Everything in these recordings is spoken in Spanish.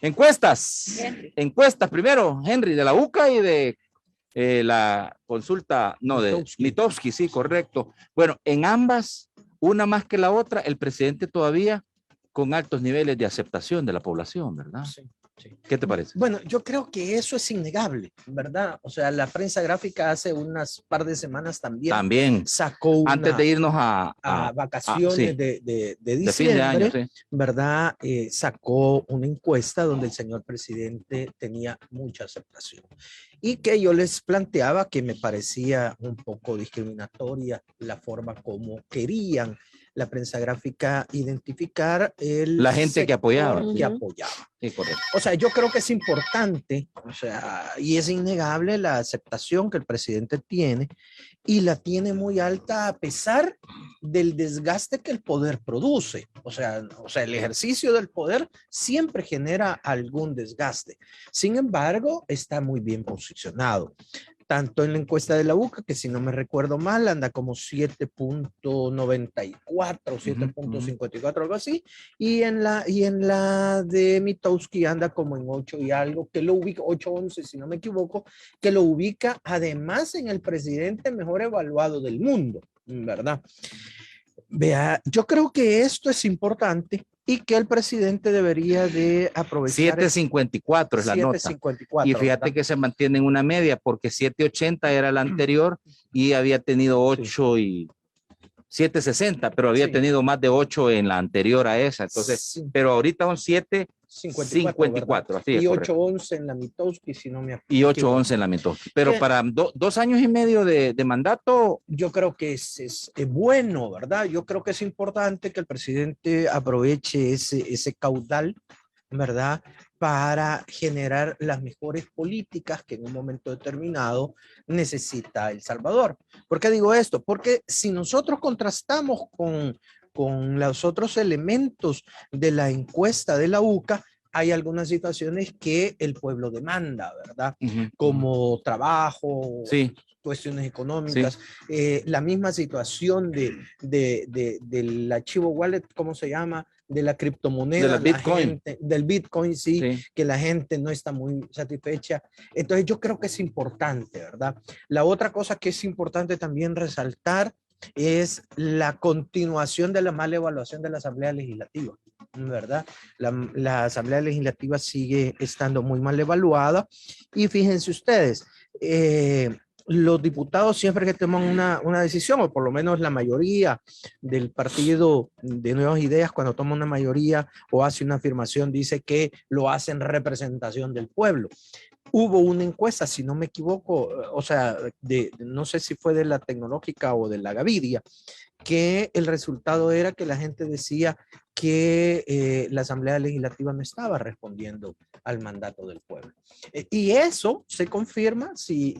Encuestas. Henry. Encuestas primero, Henry, de la UCA y de la consulta, no, de Mitofsky, sí, correcto. Bueno, en ambas, una más que la otra, el presidente todavía con altos niveles de aceptación de la población, ¿verdad? Sí, sí. ¿Qué te parece? Bueno, yo creo que eso es innegable, ¿verdad? O sea, la prensa gráfica hace unas par de semanas también sacó una, antes de irnos a vacaciones sí, de de diciembre, fin de año, sí. ¿verdad? Sacó una encuesta donde el señor presidente tenía mucha aceptación y que yo les planteaba que me parecía un poco discriminatoria la forma como querían la prensa gráfica identificar la gente que apoyaba. Que apoyaba. Sí, correcto. O sea, yo creo que es importante, o sea, y es innegable la aceptación que el presidente tiene y la tiene muy alta a pesar del desgaste que el poder produce. O sea, el ejercicio del poder siempre genera algún desgaste. Sin embargo, está muy bien posicionado. Tanto en la encuesta de la UCA, que si no me recuerdo mal, anda como 7.94, 7.54, algo así, y en la de Mitofsky anda como en 8 y algo, que lo ubica, 8.11 si no me equivoco, que lo ubica además en el presidente mejor evaluado del mundo, ¿verdad? Vea, yo creo que esto es importante y que el presidente debería de aprovechar. 7.54 es la nota. 7.54. Y fíjate, ¿verdad?, que se mantiene en una media porque 7.80 era la anterior y había tenido 8 y 7.60, pero había tenido más de 8 en la anterior a esa. Entonces, pero ahorita son 7.54. Así es, y 8.11 en la Mitofsky, si no me acuerdo. Y 8.11 en la Mitofsky. Pero para 2 años y medio de mandato. Yo creo que es bueno, ¿verdad? Yo creo que es importante que el presidente aproveche ese caudal, ¿verdad?, para generar las mejores políticas que en un momento determinado necesita El Salvador. ¿Por qué digo esto? Porque si nosotros contrastamos con los otros elementos de la encuesta de la UCA, hay algunas situaciones que el pueblo demanda, ¿verdad? Como trabajo, cuestiones económicas, la misma situación del archivo wallet, ¿cómo se llama?, de la criptomoneda, del Bitcoin, sí, que la gente no está muy satisfecha. Entonces yo creo que es importante, ¿verdad? La otra cosa que es importante también resaltar es la continuación de la mala evaluación de la Asamblea Legislativa, ¿verdad? La Asamblea Legislativa sigue estando muy mal evaluada y fíjense ustedes, los diputados siempre que toman una decisión, o por lo menos la mayoría del partido de Nuevas Ideas, cuando toma una mayoría o hace una afirmación, dice que lo hace en representación del pueblo. Hubo una encuesta, si no me equivoco, o sea, no sé si fue de la Tecnológica o de la Gavidia, que el resultado era que la gente decía que la Asamblea Legislativa no estaba respondiendo al mandato del pueblo. Y eso se confirma, si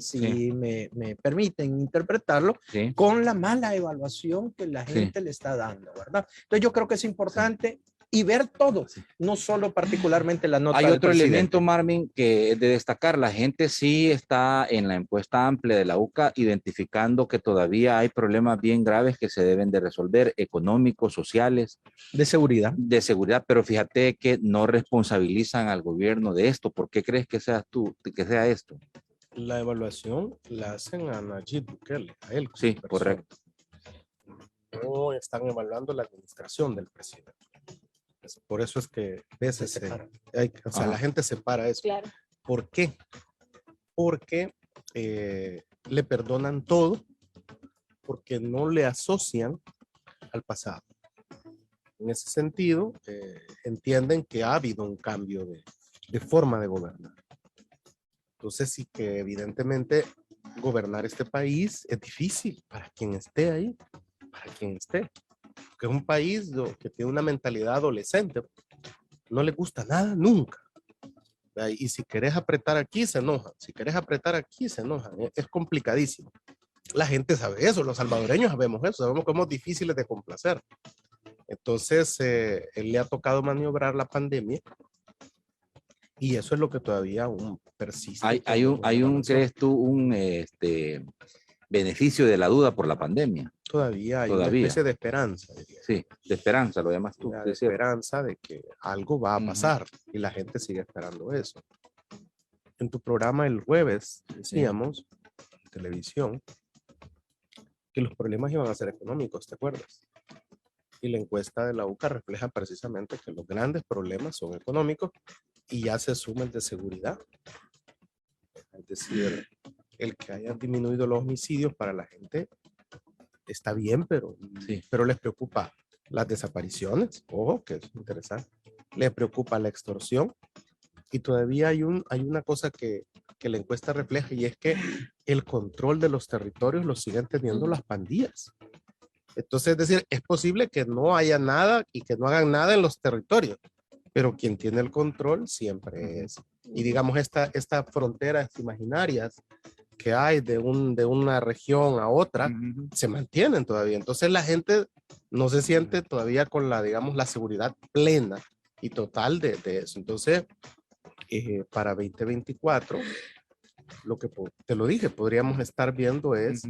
me permiten interpretarlo, con la mala evaluación que la gente le está dando, ¿verdad? Entonces yo creo que es importante y ver todo, no solo particularmente la nota. Hay otro elemento, Marvin, que es de destacar. La gente sí está en la encuesta amplia de la UCA identificando que todavía hay problemas bien graves que se deben de resolver, económicos, sociales. De seguridad. De seguridad, pero fíjate que no responsabilizan al gobierno de esto. ¿Por qué crees que seas tú, que sea esto? La evaluación la hacen a Nayib Bukele, a él. Sí, correcto. No están evaluando la administración del presidente. Por eso es que a veces la gente separa eso. Claro. ¿Por qué? Porque le perdonan todo porque no le asocian al pasado. En ese sentido, entienden que ha habido un cambio de forma de gobernar. Entonces sí que evidentemente gobernar este país es difícil para quien esté ahí, para quien esté. Que es un país que tiene una mentalidad adolescente, no le gusta nada nunca. Y si querés apretar aquí, se enojan. Si querés apretar aquí, se enojan. Es complicadísimo. La gente sabe eso, los salvadoreños sabemos eso, sabemos que somos difíciles de complacer. Entonces, él le ha tocado maniobrar la pandemia y eso es lo que todavía aún persiste. ¿Crees tú, un beneficio de la duda por la pandemia? todavía hay una Todavía. especie de esperanza, diría. Sí, de esperanza, lo llamas tú. Una es cierto. esperanza de que algo va a Ujú. pasar y la gente sigue esperando eso. En tu programa el jueves decíamos, en televisión, que los problemas iban a ser económicos, ¿te acuerdas? Y la encuesta de la UCA refleja precisamente que los grandes problemas son económicos y ya se suma el de seguridad. Es decir, el que hayan disminuido los homicidios para la gente está bien, pero les preocupa las desapariciones, ojo, que es interesante, les preocupa la extorsión y todavía hay una cosa que la encuesta refleja y es que el control de los territorios lo siguen teniendo las pandillas. Entonces, es decir, es posible que no haya nada y que no hagan nada en los territorios, pero quien tiene el control siempre es. Y digamos, estas fronteras imaginarias que hay de una región a otra, se mantienen todavía. Entonces la gente no se siente todavía con digamos, la seguridad plena y total de eso. Entonces, para 2024, lo que te lo dije, podríamos estar viendo es,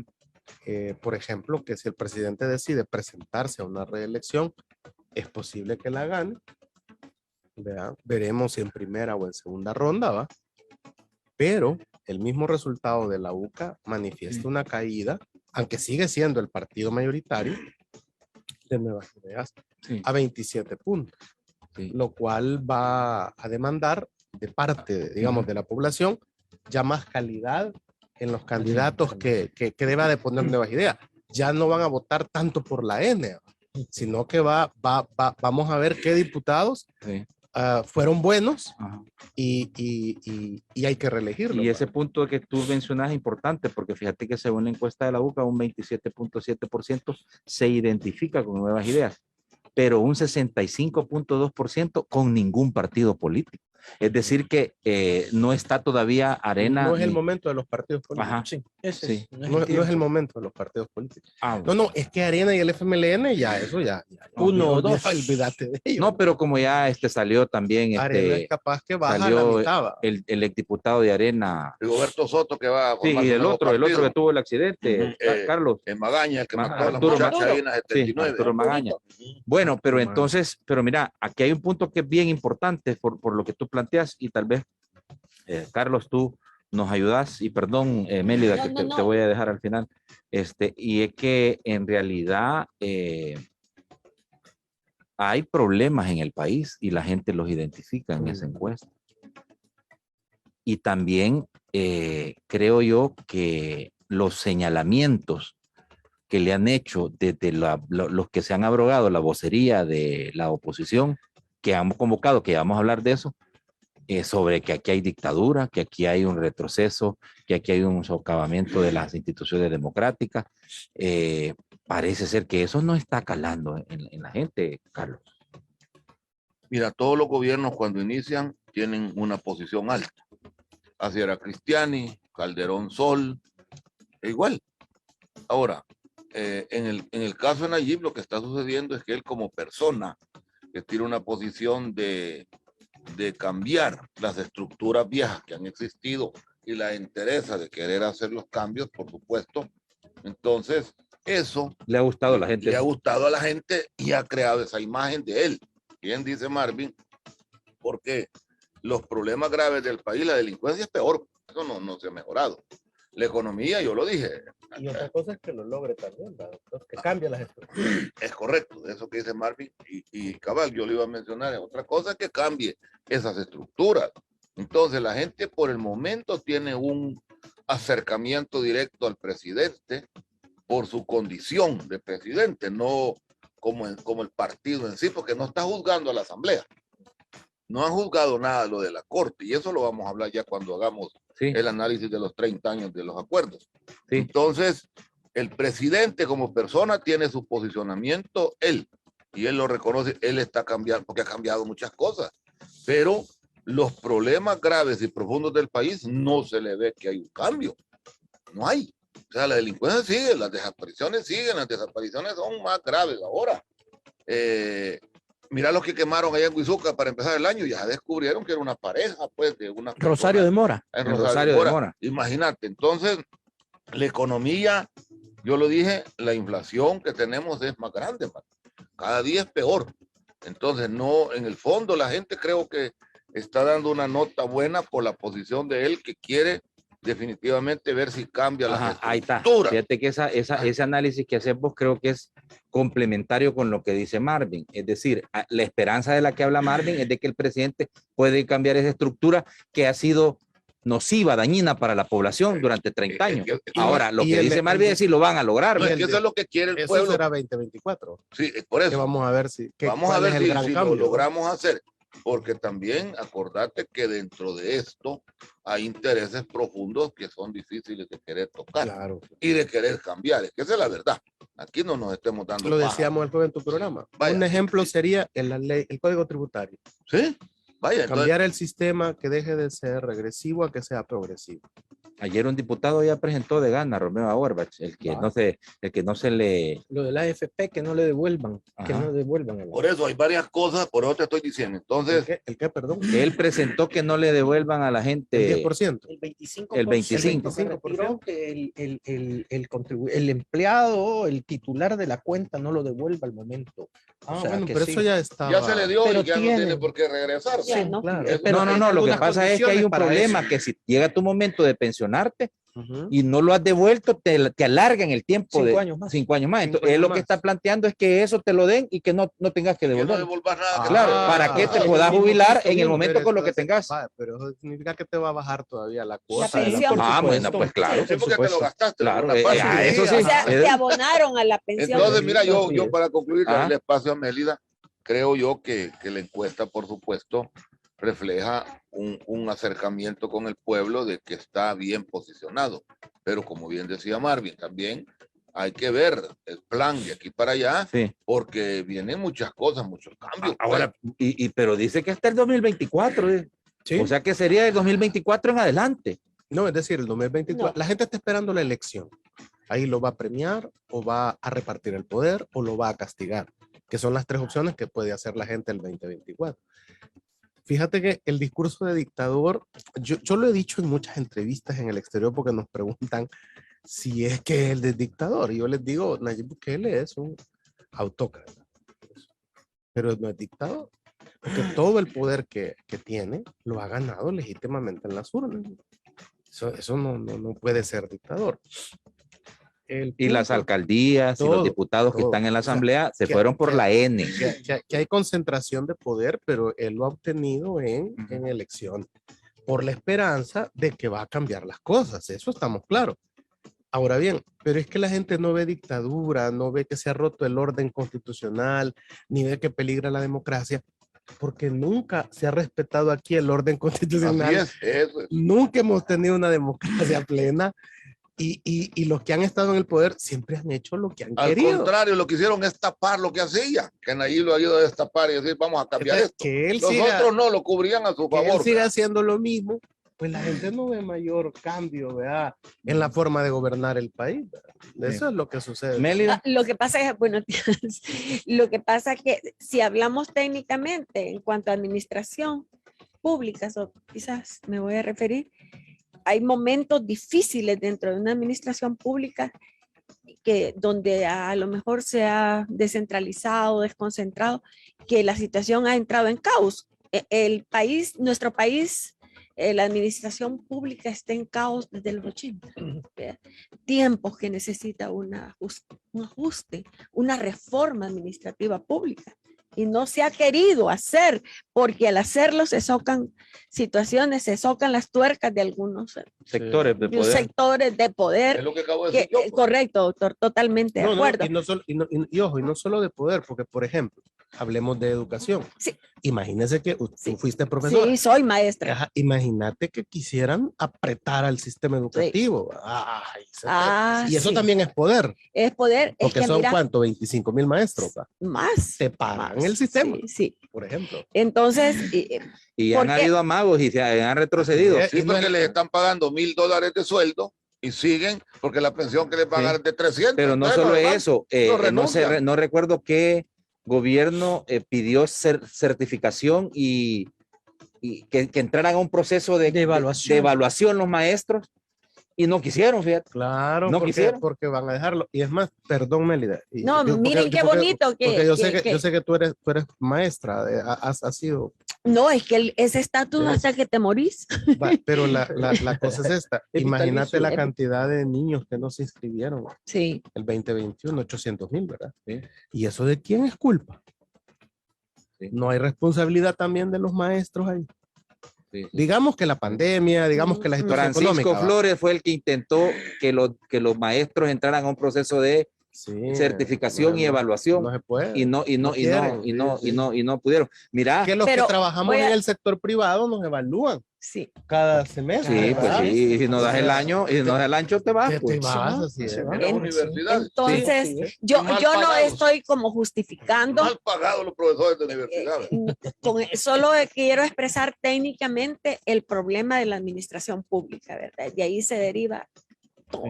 por ejemplo, que si el presidente decide presentarse a una reelección, es posible que la gane. ¿Verdad? Veremos si en primera o en segunda ronda va. Pero el mismo resultado de la UCA manifiesta una caída, aunque sigue siendo el partido mayoritario de Nuevas Ideas, a 27 puntos, lo cual va a demandar de parte, digamos, de la población ya más calidad en los candidatos que deba de poner Nuevas Ideas. Ya no van a votar tanto por la N, sino que vamos a ver qué diputados fueron buenos y hay que reelegirlo. Y ese punto que tú mencionas es importante porque fíjate que según la encuesta de la UCA un 27.7% se identifica con Nuevas Ideas, pero un 65.2% con ningún partido político. Es decir que no está todavía Arena. No es el momento de los partidos políticos. Ajá. Sí, Sí. No es el momento de los partidos políticos. No, es que Arena y el FMLN ya, eso ya. Uno o dos. Olvídate de ellos. No, pero como ya salió también Arena es capaz que baja salió la mitad. el exdiputado de Arena. Rigoberto Soto que va a Sí, y el otro que tuvo el accidente, Carlos. En Magaña, que mató a la Arturo muchacha ahí en la 79. Arturo Magaña. Bueno, pero entonces, pero mira, aquí hay un punto que es bien importante por lo que tú planteas y tal vez, Carlos, tú nos ayudas y perdón, Mélida, que te voy a dejar al final, y es que en realidad hay problemas en el país y la gente los identifica en esa encuesta. Y también creo yo que los señalamientos que le han hecho desde los que se han abrogado la vocería de la oposición, que han convocado, que vamos a hablar de eso, sobre que aquí hay dictadura, que aquí hay un retroceso, que aquí hay un socavamiento de las instituciones democráticas. Parece ser que eso no está calando en la gente, Carlos. Mira, todos los gobiernos cuando inician tienen una posición alta. Así era Cristiani, Calderón Sol, igual. Ahora, en el caso de Nayib, lo que está sucediendo es que él como persona que tiene una posición de cambiar las estructuras viejas que han existido y la interesa de querer hacer los cambios, por supuesto. Entonces, eso le ha gustado a la gente. Le ha gustado a la gente y ha creado esa imagen de él. Bien dice Marvin, porque los problemas graves del país, la delincuencia es peor. Eso no se ha mejorado. La economía, yo lo dije. Y otra cosa es que lo logre también, que cambie las estructuras. Es correcto, eso que dice Marvin y cabal, yo le iba a mencionar. Otra cosa es que cambie esas estructuras. Entonces la gente por el momento tiene un acercamiento directo al presidente por su condición de presidente, no como el partido en sí, porque no está juzgando a la asamblea. No han juzgado nada lo de la corte y eso lo vamos a hablar ya cuando hagamos el análisis de los 30 años de los acuerdos. Sí. Entonces, el presidente como persona tiene su posicionamiento, él, y él lo reconoce, él está cambiando, porque ha cambiado muchas cosas, pero los problemas graves y profundos del país no se le ve que hay un cambio, no hay. O sea, la delincuencia sigue, las desapariciones siguen, las desapariciones son más graves ahora. Mira los que quemaron allá en Huizuca para empezar el año, ya descubrieron que era una pareja, pues, de una Rosario de Mora. En Rosario de Mora. Imagínate, entonces, la economía Yo lo dije, la inflación que tenemos es más grande, man. Cada día es peor. Entonces, no, en el fondo la gente creo que está dando una nota buena por la posición de él, que quiere definitivamente ver si cambia la Ahí está. estructura. Fíjate que ese análisis que hacemos creo que es complementario con lo que dice Marvin. Es decir, la esperanza de la que habla Marvin es de que el presidente puede cambiar esa estructura que ha sido nociva, dañina para la población durante 30 años. Ahora, lo que dice Marvin es si lo van a lograr. No, es que eso es lo que quiere el Eso pueblo. será 2024. Sí, por eso. Que vamos a ver si, vamos a ver es el gran si lo cambio. logramos hacer. Porque también acordate que dentro de esto hay intereses profundos que son difíciles de querer tocar Claro. y de querer cambiar. Es que esa es la verdad. Aquí no nos estemos dando Lo paja. decíamos el jueves en tu programa. Vaya. Un ejemplo sería en la ley, el Código Tributario. ¿Sí? Vaya, Cambiar el sistema que deje de ser regresivo a que sea progresivo. Ayer un diputado ya presentó de gana, Romeo Auerbach, el que no se le... Lo de la AFP, que no le devuelvan, que Ajá. no devuelvan. a la- por eso hay varias cosas, por eso te estoy diciendo. Entonces, ¿El qué, perdón? que él presentó que no le devuelvan a la El gente 10%. El 25%. El 25%. Se retiró que el empleado, el titular de la cuenta no lo devuelva al momento. Ah, O sea, bueno, que pero sí. eso ya está. ya se le dio Pero y ya no tiene- tiene por qué regresar. Ya, ¿no? Claro. Es- Pero no, hay lo que algunas pasa es que hay un condiciones para problema, eso. que si llega tu momento de pensionarte y no lo has devuelto, te alargan el tiempo 5 de años más. 5 años más. 5 Entonces, él años lo que más. está planteando es que eso te lo den y que no tengas que Que no devolver. devolvas nada. que Claro, no- para que te Ah, puedas mismo jubilar costo en el mismo, momento pero con lo que entonces, tengas. va, pero eso significa que te va a bajar todavía la cuota. La de pensión. Ah, Por bueno, supuesto. pues claro, Sí, por porque te lo supuesto. gastaste. Claro, una parte. eso sí. O sea, te abonaron a la pensión. Entonces, mira, Sí, yo es. para concluir Ah. el espacio a Mélida, creo yo que la encuesta, por supuesto, refleja un acercamiento con el pueblo de que está bien posicionado. Pero como bien decía Marvin, también hay que ver el plan de aquí para allá, Sí. porque vienen muchas cosas, muchos cambios. Ahora, pero dice que hasta el 2024, Sí. o sea que sería del 2024 en adelante. No, es decir, el 2024. No. La gente está esperando la elección. Ahí lo va a premiar o va a repartir el poder o lo va a castigar, que son las tres opciones que puede hacer la gente el 2024. Fíjate que el discurso de dictador, yo lo he dicho en muchas entrevistas en el exterior porque nos preguntan si es que él es dictador. Y yo les digo, Nayib Bukele es un autócrata, pero no es dictador, porque todo el poder que tiene lo ha ganado legítimamente en las urnas. Eso no puede ser dictador. Y las alcaldías y los Todo, diputados que todo. están en la O sea, asamblea se que- fueron por que- la N. que hay concentración de poder, pero él lo ha obtenido en elección por la esperanza de que va a cambiar las cosas. Eso estamos claros. Ahora bien, pero es que la gente no ve dictadura, no ve que se ha roto el orden constitucional, ni ve que peligra la democracia, porque nunca se ha respetado aquí el orden constitucional. Así es, eso es. Nunca hemos tenido una democracia plena y los que han estado en el poder siempre han hecho lo que han Al querido. contrario, lo que hicieron es tapar lo que hacía, que Nayib lo ha ido a destapar y decir, vamos a cambiar Entonces, esto. que él Los siga, otros no, lo cubrían a su que él favor. siga haciendo lo mismo, pues la gente no ve mayor cambio, ¿verdad? En la forma de gobernar el país, ¿verdad? Eso es lo que sucede. Mélida, Lo que pasa es, bueno, lo que pasa es que si hablamos técnicamente en cuanto a administración pública, o quizás me voy a referir, hay momentos difíciles dentro de una administración pública donde a lo mejor se ha descentralizado, desconcentrado, que la situación ha entrado en caos. El país, nuestro país, la administración pública está en caos desde los 80. ¿Verdad? Tiempos que necesita un ajuste, una reforma administrativa pública. Y no se ha querido hacer, porque al hacerlo se socan situaciones, se socan las tuercas de algunos sectores de poder. sectores de poder. Es lo que acabo de decir yo, pues. Correcto, doctor, totalmente de acuerdo. Y ojo, y no solo de poder, porque por ejemplo, hablemos de educación. Sí. Imagínese que tú Sí. fuiste profesor. Sí, soy maestra. Ajá, imagínate que quisieran apretar al sistema educativo. Ay, y eso Sí. también es poder, Es poder, es porque que son mira, ¿cuánto? 25,000 maestros. ¿Va? más. Te pagan más, el sistema, Sí, sí. por ejemplo. Entonces, Y ¿por han qué? habido amagos y se han retrocedido. Sí, porque les están pagando $1,000 de sueldo y siguen porque la pensión que les pagan es de 300. Pero no Entonces, solo normal, eso, no recuerdo qué gobierno pidió certificación y que entraran a un proceso de evaluación los maestros Y no quisieron, fíjate. Claro, No porque, quisieron. porque van a dejarlo. Y es más, perdón, Mélida. No, miren qué bonito que... Porque que- yo sé que tú eres maestra, has sido. No, es que ese estatus Eres- hasta que te morís. Pero la cosa es esta. Es Imagínate vitalicio. la cantidad de niños que no se inscribieron Sí. el 2021, 800,000, ¿verdad? Sí. ¿Y eso de quién es culpa? Sí. No hay responsabilidad también de los maestros ahí. Sí, sí. Digamos que la pandemia, digamos que la situación Francisco económica. ¿va? Flores fue el que intentó que los maestros entraran a un proceso de Sí, certificación y evaluación. No se puede. y no quieren. y no pudieron. Mira, Que los Pero que trabajamos voy a- en el sector privado nos evalúan Sí. cada semestre. sí, pues ¿verdad? sí, y si no das el año, y si no das el ancho, te vas. Te Pues. vas, así es. En las En- universidades. Entonces, Sí, sí. yo Mal no pagados. estoy como justificando. Mal pagados los profesores de universidades. Solo quiero expresar técnicamente el problema de la administración pública, ¿verdad? De ahí se deriva todo.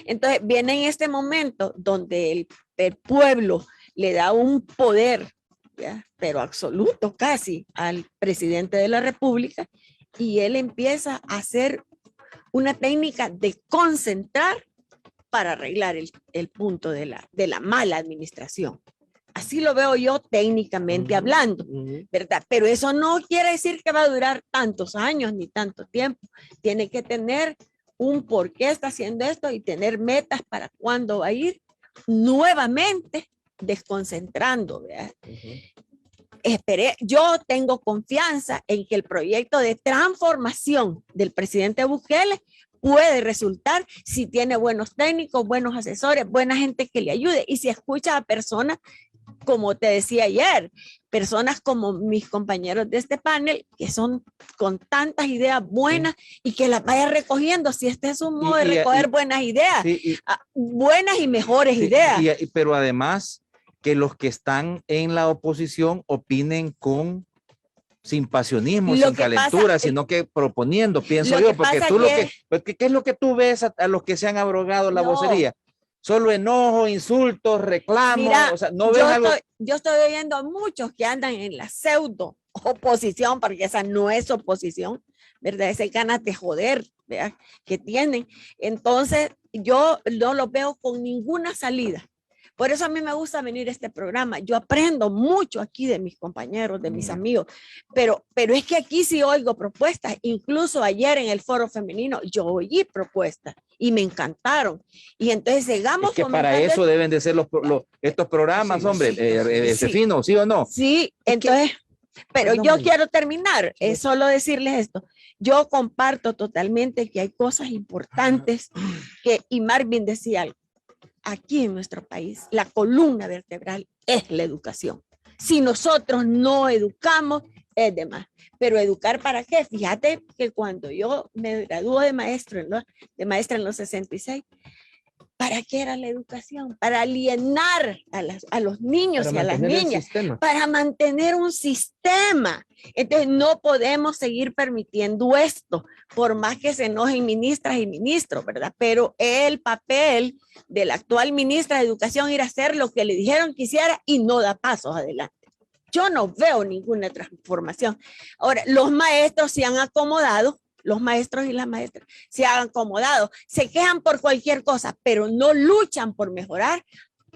Entonces, viene en este momento donde el pueblo le da un poder, ¿ya? Pero absoluto casi, al presidente de la República, y él empieza a hacer una técnica de concentrar para arreglar el punto de la mala administración. Así lo veo yo técnicamente hablando, ¿verdad? Pero eso no quiere decir que va a durar tantos años ni tanto tiempo. Tiene que tener un por qué está haciendo esto y tener metas para cuándo va a ir nuevamente desconcentrando, ¿verdad? Yo tengo confianza en que el proyecto de transformación del presidente Bukele puede resultar si tiene buenos técnicos, buenos asesores, buena gente que le ayude y si escucha a personas, como te decía ayer, personas como mis compañeros de este panel, que son con tantas ideas buenas y que las vaya recogiendo, si este es un modo de recoger buenas ideas, Sí, buenas y mejores ideas. pero además que los que están en la oposición opinen sin pasionismo, Lo sin que calentura, pasa- sino que proponiendo, pienso lo yo, que porque pasa tú que- porque ¿qué es lo que tú ves a los que se han abrogado la No. vocería? Solo enojo, insultos, reclamos, Mira, o sea, no ven algo. yo estoy oyendo a muchos que andan en la pseudo oposición, porque esa no es oposición, ¿verdad? Ese ganas de joder, ¿verdad? Que tienen. Entonces, yo no lo veo con ninguna salida. Por eso a mí me gusta venir a este programa. Yo aprendo mucho aquí de mis compañeros, de mis amigos, pero es que aquí sí oigo propuestas. Incluso ayer en el foro femenino yo oí propuestas y me encantaron. Y entonces sigamos Es que para fomentando eso deben de ser estos programas, Sí, hombre, sí. Cefino, ¿sí o no? Sí, entonces, pero Perdón, yo María. quiero terminar, es solo decirles esto. Yo comparto totalmente que hay cosas importantes y Marvin decía algo. Aquí en nuestro país, la columna vertebral es la educación. Si nosotros no educamos, es de más. Pero educar para qué? Fíjate que cuando yo me graduó de maestra en los 66, ¿para qué era la educación? Para alienar a los niños y a las niñas, para mantener un sistema. Entonces no podemos seguir permitiendo esto, por más que se enojen ministras y ministros, ¿verdad? Pero el papel de la actual ministra de Educación era hacer lo que le dijeron que hiciera y no da pasos adelante. Yo no veo ninguna transformación. Ahora, los maestros se han acomodado, los maestros y las maestras se han acomodado, se quejan por cualquier cosa, pero no luchan por mejorar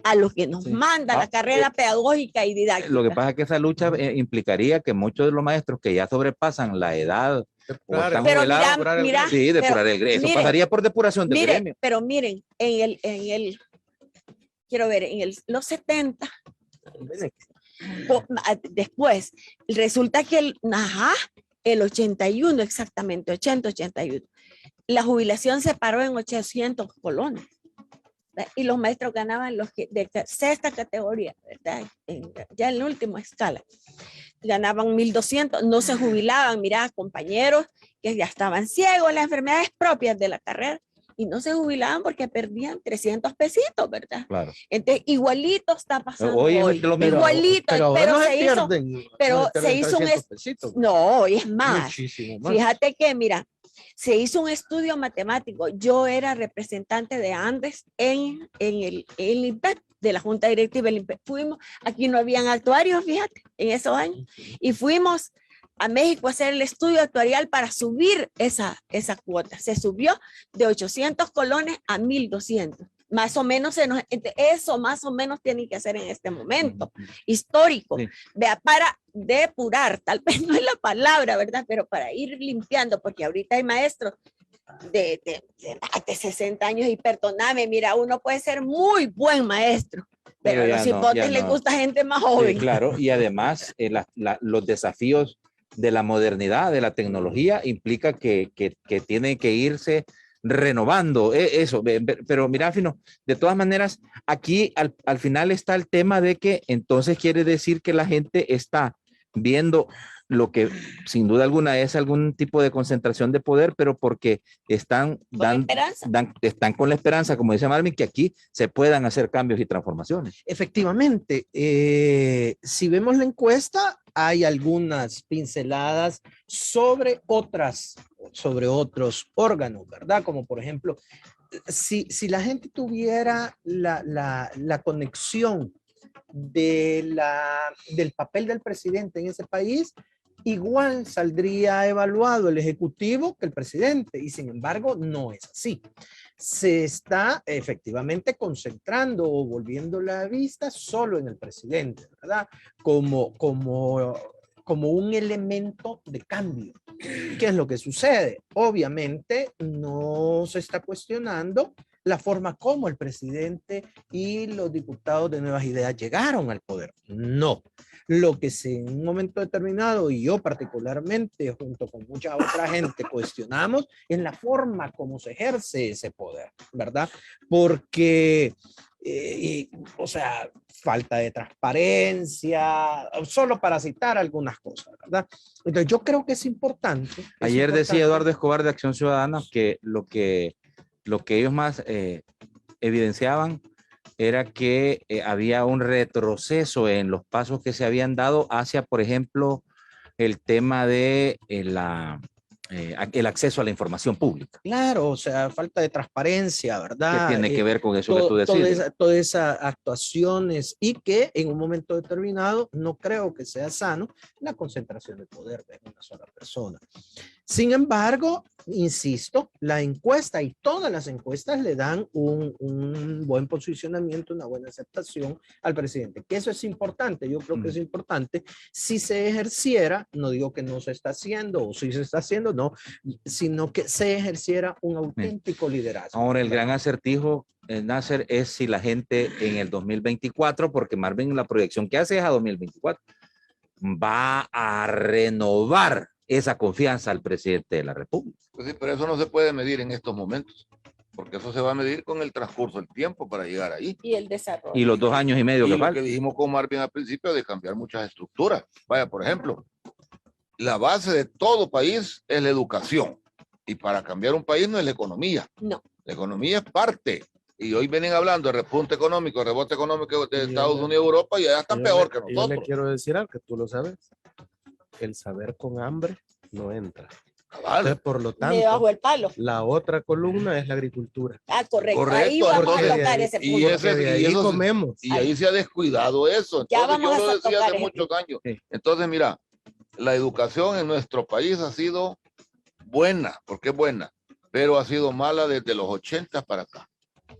a lo que nos manda la carrera pedagógica y didáctica. Lo que pasa es que esa lucha implicaría que muchos de los maestros que ya sobrepasan la edad o están Pero jubilados, mira, sí, depurar pero el gremio. Eso miren, pasaría por depuración del gremio. pero miren, quiero ver, los 70, después, resulta que el 81 exactamente, 80-81, la jubilación se paró en 800 colones. ¿verdad? Y los maestros ganaban de sexta categoría, ¿verdad? Ya en la última escala. Ganaban 1,200, no se jubilaban, mira, compañeros que ya estaban ciegos, las enfermedades propias de la carrera, y no se jubilaban porque perdían 300 pesitos, ¿verdad? Claro. Entonces, igualito está pasando Hoy hoy. es lo mismo. Igualito, pero se hizo un pesitos. no, y es más. Muchísimo más. Fíjate que, mira, se hizo un estudio matemático. Yo era representante de Andes en el INPEP, de la Junta Directiva del INPEP. Aquí no habían actuarios, fíjate, en esos años. Y fuimos a México a hacer el estudio actuarial para subir esa cuota. Se subió de 800 colones a 1,200. Más o menos eso más o menos tiene que hacer en este momento histórico. Sí. Vea, para depurar, tal vez no es la palabra, ¿verdad? Pero para ir limpiando, porque ahorita hay maestros de 60 años y perdóname, mira, uno puede ser muy buen maestro, pero ya los no, hipotes ya les no. gusta gente más Sí, joven. claro, y además los desafíos de la modernidad, de la tecnología, implica que tiene que irse renovando eso. Pero mira, Fino, de todas maneras, aquí al final está el tema de que entonces quiere decir que la gente está viendo lo que sin duda alguna es algún tipo de concentración de poder, pero porque están con la esperanza, como dice Marvin, que aquí se puedan hacer cambios y transformaciones. Efectivamente, si vemos la encuesta, hay algunas pinceladas sobre otros órganos, ¿verdad? Como por ejemplo, si la gente tuviera la conexión del papel del presidente en ese país, igual saldría evaluado el ejecutivo que el presidente, y sin embargo no es así. Se está efectivamente concentrando o volviendo la vista solo en el presidente, ¿verdad? Como un elemento de cambio. ¿Qué es lo que sucede? Obviamente no se está cuestionando la forma como el presidente y los diputados de Nuevas Ideas llegaron al poder. No. Lo que se en un momento determinado, y yo particularmente, junto con mucha otra gente, cuestionamos en la forma como se ejerce ese poder, ¿verdad? Porque, o sea, falta de transparencia, solo para citar algunas cosas, ¿verdad? Entonces yo creo que es importante. Ayer decía Eduardo Escobar de Acción Ciudadana que lo que ellos más evidenciaban era que había un retroceso en los pasos que se habían dado hacia, por ejemplo, el tema de el acceso a la información pública. Claro, o sea, falta de transparencia, ¿verdad? ¿Qué tiene que ver con eso que tú decías? Todas esas actuaciones, y que en un momento determinado no creo que sea sano la concentración de poder de una sola persona. Sin embargo, insisto, la encuesta y todas las encuestas le dan un buen posicionamiento, una buena aceptación al presidente, que eso es importante. Yo creo que es importante. Si se ejerciera, no digo que no se está haciendo o si se está haciendo, no, sino que se ejerciera un auténtico liderazgo. Ahora, el gran acertijo, Nasser, es si la gente en el 2024, porque Marvin la proyección que hace es a 2024, va a renovar esa confianza al presidente de la República. Pues sí, pero eso no se puede medir en estos momentos, porque eso se va a medir con el transcurso del tiempo para llegar ahí. Y el desarrollo. Y los 2 años y medio Y que lo faltan. que dijimos con Marvin al principio de cambiar muchas estructuras. Vaya, por ejemplo, la base de todo país es la educación. Y para cambiar un país no es la economía. No. La economía es parte. Y hoy vienen hablando de repunte económico, rebote económico de Estados Unidos y Europa, y allá están peor que nosotros. Yo le quiero decir algo que tú lo sabes. El saber con hambre no entra. Entonces, por lo tanto, Debajo del palo. la otra columna es la agricultura. Ah, correcto. Correcto, Ahí vamos porque a tocar ese y punto. ese- De ahí eso se- comemos. Y ahí se ha descuidado eso. Ya Entonces, vamos yo lo a decía tocar hace ese muchos años. Sí. Entonces, mira, la educación en nuestro país ha sido buena, porque es buena, pero ha sido mala desde los 80 para acá.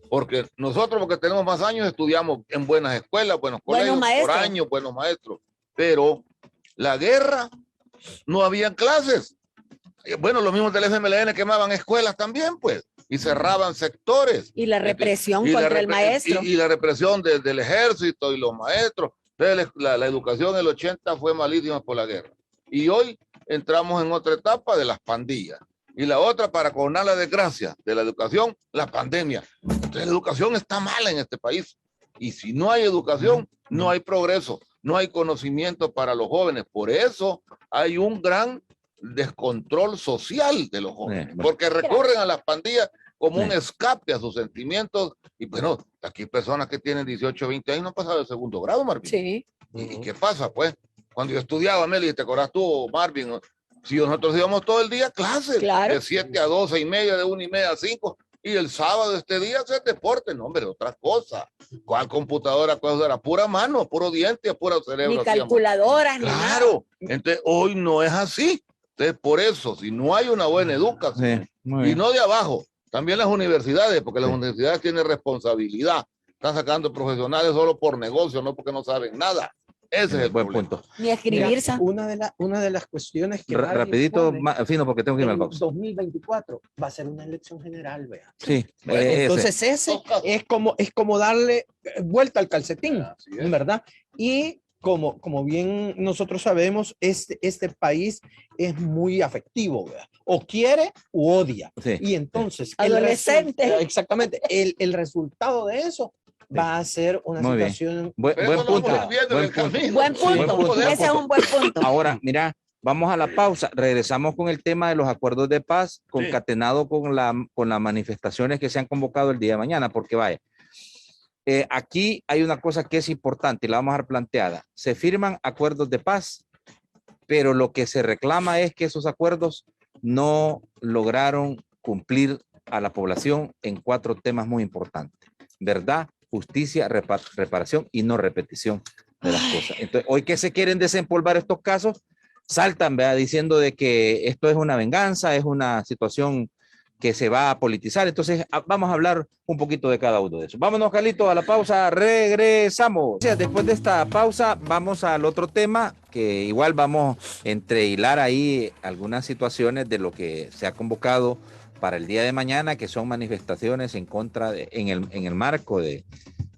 Porque nosotros, porque tenemos más años, estudiamos en buenas escuelas, buenos colegios, por maestros. años, buenos maestros. Pero la guerra, no habían clases. Bueno, los mismos del FMLN quemaban escuelas también, pues, y cerraban sectores. Y la represión Y la contra el repre- maestro. Y la represión del ejército y los maestros. Entonces, la educación en el 80 fue malísima por la guerra. Y hoy entramos en otra etapa de las pandillas. Y la otra, para coronar la desgracia de la educación, la pandemia. Entonces, la educación está mala en este país. Y si no hay educación, no hay progreso, no hay conocimiento para los jóvenes. Por eso hay un gran descontrol social de los jóvenes, porque recurren a las pandillas como un escape a sus sentimientos. Y bueno, aquí hay personas que tienen 18, 20 años, no han pasado de segundo grado, Marvin. Sí. ¿Y qué pasa, pues? Cuando yo estudiaba, Meli, ¿te acordás tú, Marvin? Si nosotros íbamos todo el día a clases, Claro. de 7 a 12 y media, de 1 y media a 5, Y el sábado este día se deporte, no, hombre, otra cosa. ¿Cuál computadora? ¿Cuál era? Pura mano, puro diente, puro cerebro. Ni hacíamos. calculadoras, ni nada. Claro, entonces hoy no es así. Entonces, por eso, si no hay una buena educación, Sí, muy y bien. no de abajo, también las universidades, porque las Sí. universidades tienen responsabilidad. Están sacando profesionales solo por negocio, no porque no saben nada. Ese es el Buen problema. punto. Ni escribirse. Una de las cuestiones que nadie Rapidito, pone fino, porque tengo que irme al en box. 2024 va a ser una elección general, vea. Sí, Bueno, ese. Entonces ese es como darle vuelta al calcetín, Así es. ¿verdad? Y como bien nosotros sabemos, este país es muy afectivo, ¿verdad? O quiere u odia. Sí. Y entonces Adolescente. exactamente, el resultado de eso va a ser una Muy bien. situación Buen Pero eso lo punto. vamos viendo en Buen el punto. camino. Buen Sí, punto. buen punto. Ese es un buen punto. Ahora, mira, vamos a la pausa. Regresamos con el tema de los acuerdos de paz, concatenado con las manifestaciones que se han convocado el día de mañana, porque vaya, aquí hay una cosa que es importante y la vamos a dar planteada. Se firman acuerdos de paz, pero lo que se reclama es que esos acuerdos no lograron cumplir a la población en 4 temas muy importantes: verdad, justicia, reparación y no repetición de las cosas. Entonces, hoy que se quieren desempolvar estos casos, saltan, ¿verdad? Diciendo de que esto es una venganza, es una situación que se va a politizar. Entonces, vamos a hablar un poquito de cada uno de esos. Vámonos, Carlito, a la pausa, regresamos. Después de esta pausa, vamos al otro tema, que igual vamos a entrehilar ahí algunas situaciones de lo que se ha convocado para el día de mañana, que son manifestaciones en contra en el marco de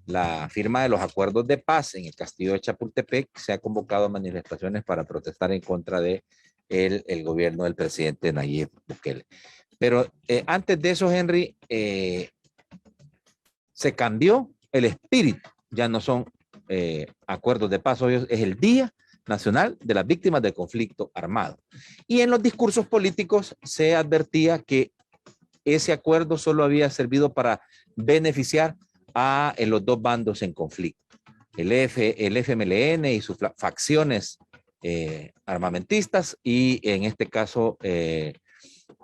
la firma de los acuerdos de paz en el castillo de Chapultepec. Se ha convocado manifestaciones para protestar en contra de el gobierno del presidente Nayib Bukele. Pero antes de eso, Henry, se cambió el espíritu. Ya no son acuerdos de paz, hoy es el Día Nacional de las Víctimas del Conflicto Armado. Y en los discursos políticos se advertía que ese acuerdo solo había servido para beneficiar a los 2 bandos en conflicto, el FMLN y sus facciones armamentistas, y en este caso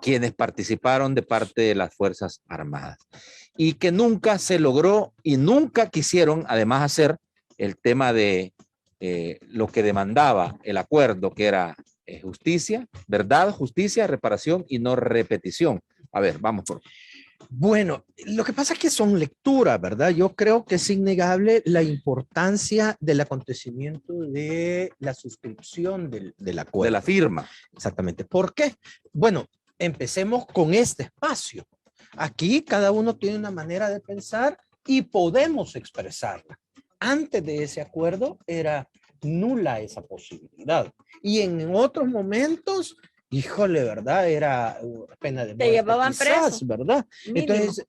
quienes participaron de parte de las Fuerzas Armadas, y que nunca se logró y nunca quisieron además hacer el tema de lo que demandaba el acuerdo, que era justicia, verdad, justicia, reparación y no repetición. A ver, vamos por... Bueno, lo que pasa es que son lecturas, ¿verdad? Yo creo que es innegable la importancia del acontecimiento de la suscripción del acuerdo. De la firma. Exactamente. ¿Por qué? Bueno, empecemos con este espacio. Aquí cada uno tiene una manera de pensar y podemos expresarla. Antes de ese acuerdo era nula esa posibilidad. Y en otros momentos, híjole, ¿verdad? Era pena de muerte. Te llevaban quizás, preso. ¿verdad? Mínimo. Entonces,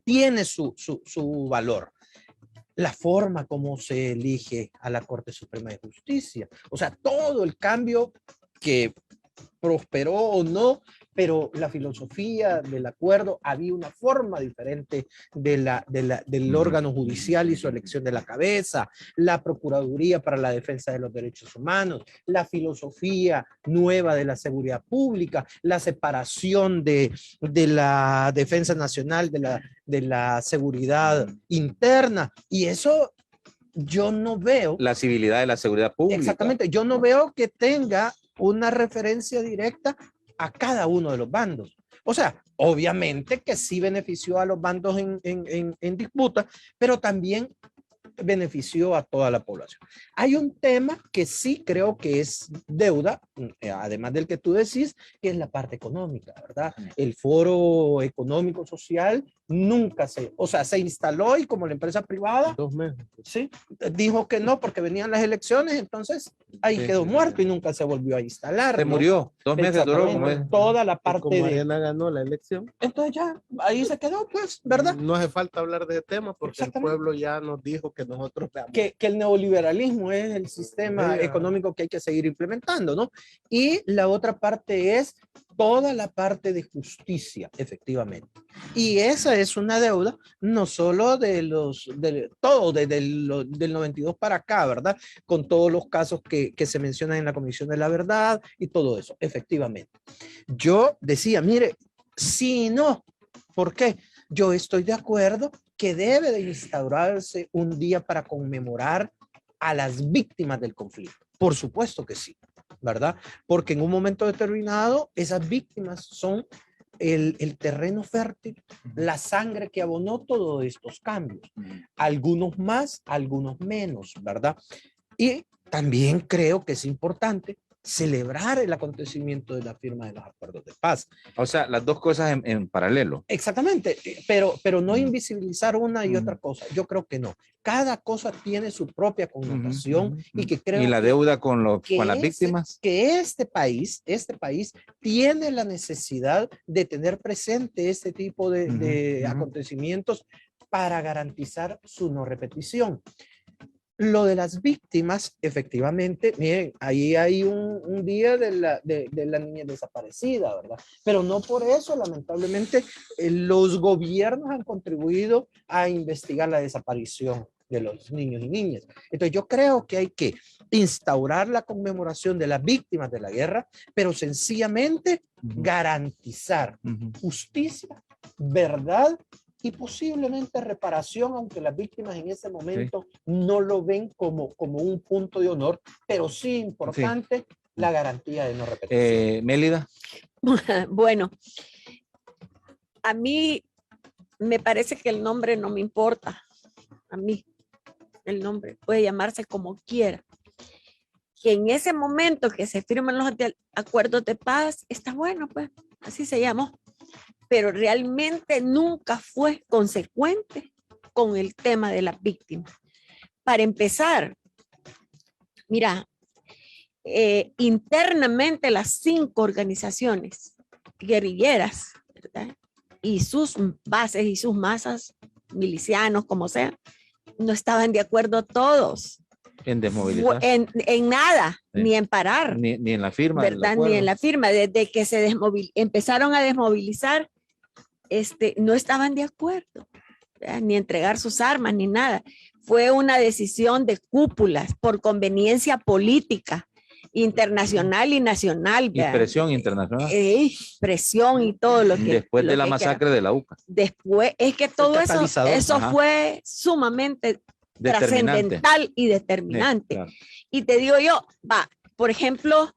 tiene su valor. La forma como se elige a la Corte Suprema de Justicia. O sea, todo el cambio que prosperó o no, pero la filosofía del acuerdo, había una forma diferente del órgano judicial y su elección de la cabeza, la Procuraduría para la Defensa de los Derechos Humanos, la filosofía nueva de la seguridad pública, la separación de la defensa nacional de la seguridad interna, y eso yo no veo. La civilidad de la seguridad pública. Exactamente, yo no veo que tenga una referencia directa a cada uno de los bandos. O sea, obviamente que sí benefició a los bandos en disputa, pero también benefició a toda la población. Hay un tema que sí creo que es deuda, además del que tú decís, que es la parte económica, ¿verdad? El foro económico social nunca se instaló, y como la empresa privada, 2 meses. sí, dijo que no porque venían las elecciones, entonces ahí quedó muerto y nunca se volvió a instalar. Se ¿no? murió, 2 meses duró. Exactamente, toda la Y parte como de... Arena ganó la elección, Entonces ya, ahí se quedó, pues, ¿verdad? no hace falta hablar de tema porque el Exactamente. pueblo ya nos dijo que nosotros veamos. Que el neoliberalismo es el sistema Sí, económico que hay que seguir implementando, ¿no? Y la otra parte es toda la parte de justicia, efectivamente. Y esa es una deuda, no solo del 92 para acá, ¿verdad? Con todos los casos que se mencionan en la Comisión de la Verdad y todo eso, efectivamente. Yo decía, mire, sí y no. ¿Por qué? Yo estoy de acuerdo que debe de instaurarse un día para conmemorar a las víctimas del conflicto. Por supuesto que sí, ¿verdad? Porque en un momento determinado esas víctimas son el terreno fértil, la sangre que abonó todos estos cambios. Algunos más, algunos menos, ¿verdad? Y también creo que es importante celebrar el acontecimiento de la firma de los acuerdos de paz. O sea, las dos cosas en paralelo. Exactamente, pero no invisibilizar una y otra cosa. Yo creo que no. Cada cosa tiene su propia connotación y que creo y la deuda con las víctimas. Que este país tiene la necesidad de tener presente este tipo de acontecimientos para garantizar su no repetición. Lo de las víctimas, efectivamente, miren, ahí hay un día de la niña desaparecida, ¿verdad? Pero no por eso, lamentablemente, los gobiernos han contribuido a investigar la desaparición de los niños y niñas. Entonces yo creo que hay que instaurar la conmemoración de las víctimas de la guerra, pero sencillamente garantizar justicia, verdad y posiblemente reparación, aunque las víctimas en ese momento no lo ven como un punto de honor, pero sí importante la garantía de no repetición. Mélida. Bueno, a mí me parece que el nombre no me importa. A mí, el nombre puede llamarse como quiera. Que en ese momento que se firman los acuerdos de paz, está bueno, pues, así se llamó. Pero realmente nunca fue consecuente con el tema de las víctimas. Para empezar, mira, internamente las 5 organizaciones guerrilleras, ¿verdad? Y sus bases y sus masas, milicianos, como sea, no estaban de acuerdo todos. En desmovilizar. En nada, Sí. ni en parar. Ni en la firma. ¿Verdad? Ni en la firma. Desde que se empezaron a desmovilizar, no estaban de acuerdo, ¿verdad? Ni entregar sus armas, ni nada. Fue una decisión de cúpulas por conveniencia política, internacional y nacional. Y presión internacional. Presión y todo lo que... Después de la masacre de la UCA. Después, es que todo eso fue sumamente trascendental y determinante. Claro. Y te digo yo, por ejemplo,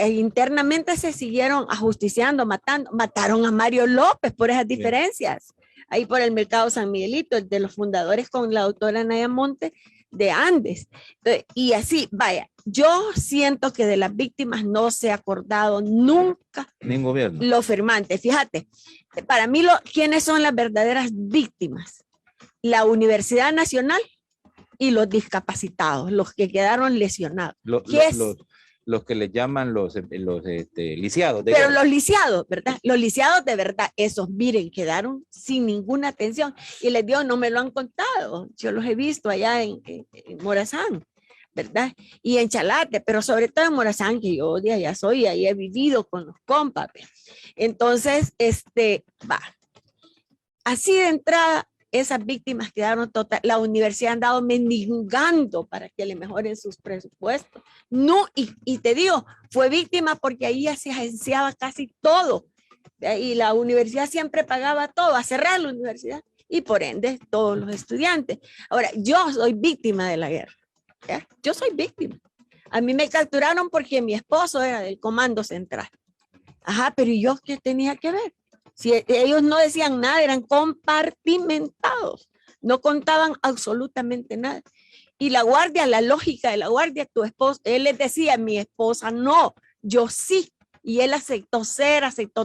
internamente se siguieron ajusticiando, mataron a Mario López por esas diferencias, ahí por el Mercado San Miguelito, de los fundadores con la doctora Naya Monte de Andes. Entonces, y así, vaya, yo siento que de las víctimas no se ha acordado nunca ningún gobierno. Lo firmante. Fíjate, para mí, ¿quiénes son las verdaderas víctimas? La Universidad Nacional y los discapacitados, los que quedaron lesionados. Los que les llaman los lisiados. Pero los lisiados, ¿verdad? Los lisiados de verdad, esos, miren, quedaron sin ninguna atención. Y les digo, no me lo han contado. Yo los he visto allá en Morazán, ¿verdad? Y en Chalate, pero sobre todo en Morazán, que yo de allá soy, ahí he vivido con los compas. Entonces, así de entrada, esas víctimas quedaron total. La universidad ha andado mendigando para que le mejoren sus presupuestos. No, y te digo, fue víctima porque ahí ya se agenciaba casi todo. Y la universidad siempre pagaba todo, a cerrar la universidad. Y por ende, todos los estudiantes. Ahora, yo soy víctima de la guerra. ¿Ya? Yo soy víctima. A mí me capturaron porque mi esposo era del Comando Central. Ajá, pero ¿y yo qué tenía que ver? Si ellos no decían nada, eran compartimentados, no contaban absolutamente nada. Y la guardia, la lógica de la guardia, tu esposo, él les decía, mi esposa no, yo sí. Y él aceptó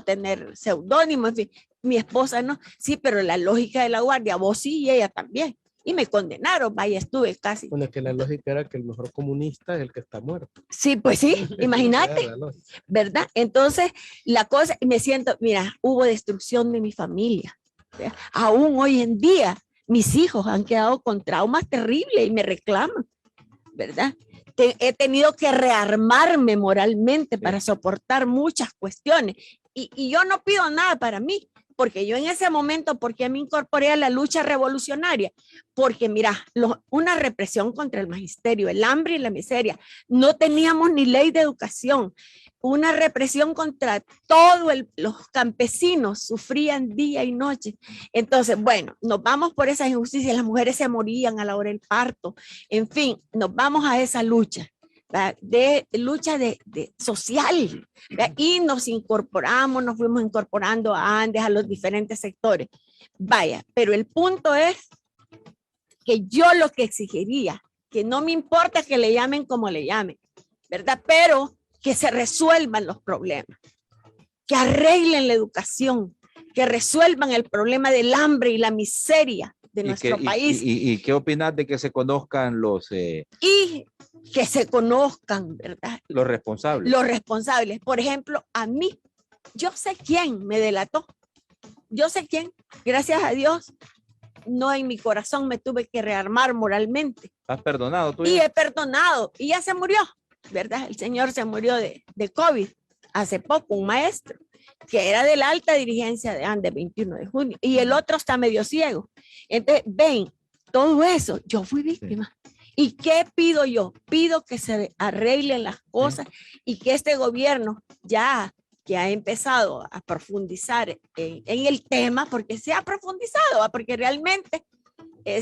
tener seudónimo, en fin, mi esposa no. Sí, pero la lógica de la guardia, vos sí y ella también. Y me condenaron, vaya, estuve casi. Bueno, es que la lógica era que el mejor comunista es el que está muerto. Sí, pues sí, imagínate, ¿verdad? Entonces, la cosa, me siento, mira, hubo destrucción de mi familia. ¿Verdad? Aún hoy en día, mis hijos han quedado con traumas terribles y me reclaman, ¿verdad? He tenido que rearmarme moralmente para soportar muchas cuestiones. Y yo no pido nada para mí. porque yo en ese momento, ¿por qué me incorporé a la lucha revolucionaria? Porque mira, una represión contra el magisterio, el hambre y la miseria, no teníamos ni ley de educación, una represión contra todos los campesinos, sufrían día y noche. Entonces, bueno, nos vamos por esa injusticia, las mujeres se morían a la hora del parto, en fin, nos vamos a esa lucha. De lucha de social, ¿verdad? Y nos incorporamos, nos fuimos incorporando a Andes, a los diferentes sectores. Vaya, pero el punto es que yo lo que exigiría, que no me importa que le llamen como le llamen, ¿verdad? Pero que se resuelvan los problemas, que arreglen la educación, que resuelvan el problema del hambre y la miseria de nuestro país. ¿Y qué opinas de que se conozcan y que se conozcan, ¿verdad? Los responsables? Los responsables. Por ejemplo, a mí, yo sé quién me delató. Yo sé quién. Gracias a Dios, no en mi corazón me tuve que rearmar moralmente. ¿Has perdonado tú? Y he perdonado. Y ya se murió, ¿verdad? El señor se murió de COVID hace poco, un maestro que era de la alta dirigencia de Andes, 21 de junio. Y el otro está medio ciego. Entonces, ven, todo eso, yo fui víctima. Sí. ¿Y qué pido yo? Pido que se arreglen las cosas y que este gobierno ya que ha empezado a profundizar en el tema, porque se ha profundizado, porque realmente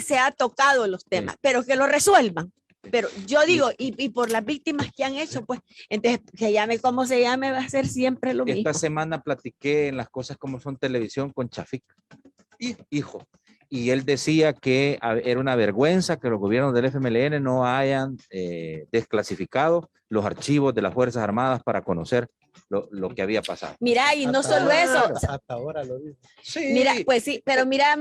se ha tocado los temas, pero que lo resuelvan. Pero yo digo, y por las víctimas que han hecho, pues, entonces, se llame como se llame, va a ser siempre lo mismo. Esta semana platiqué en Las Cosas Como Son Televisión con Chafik, hijo, y él decía que era una vergüenza que los gobiernos del FMLN no hayan desclasificado los archivos de las Fuerzas Armadas para conocer lo que había pasado. Mira, y no solo eso. Hasta ahora lo dice. Sí. Mira, pues sí, pero mira,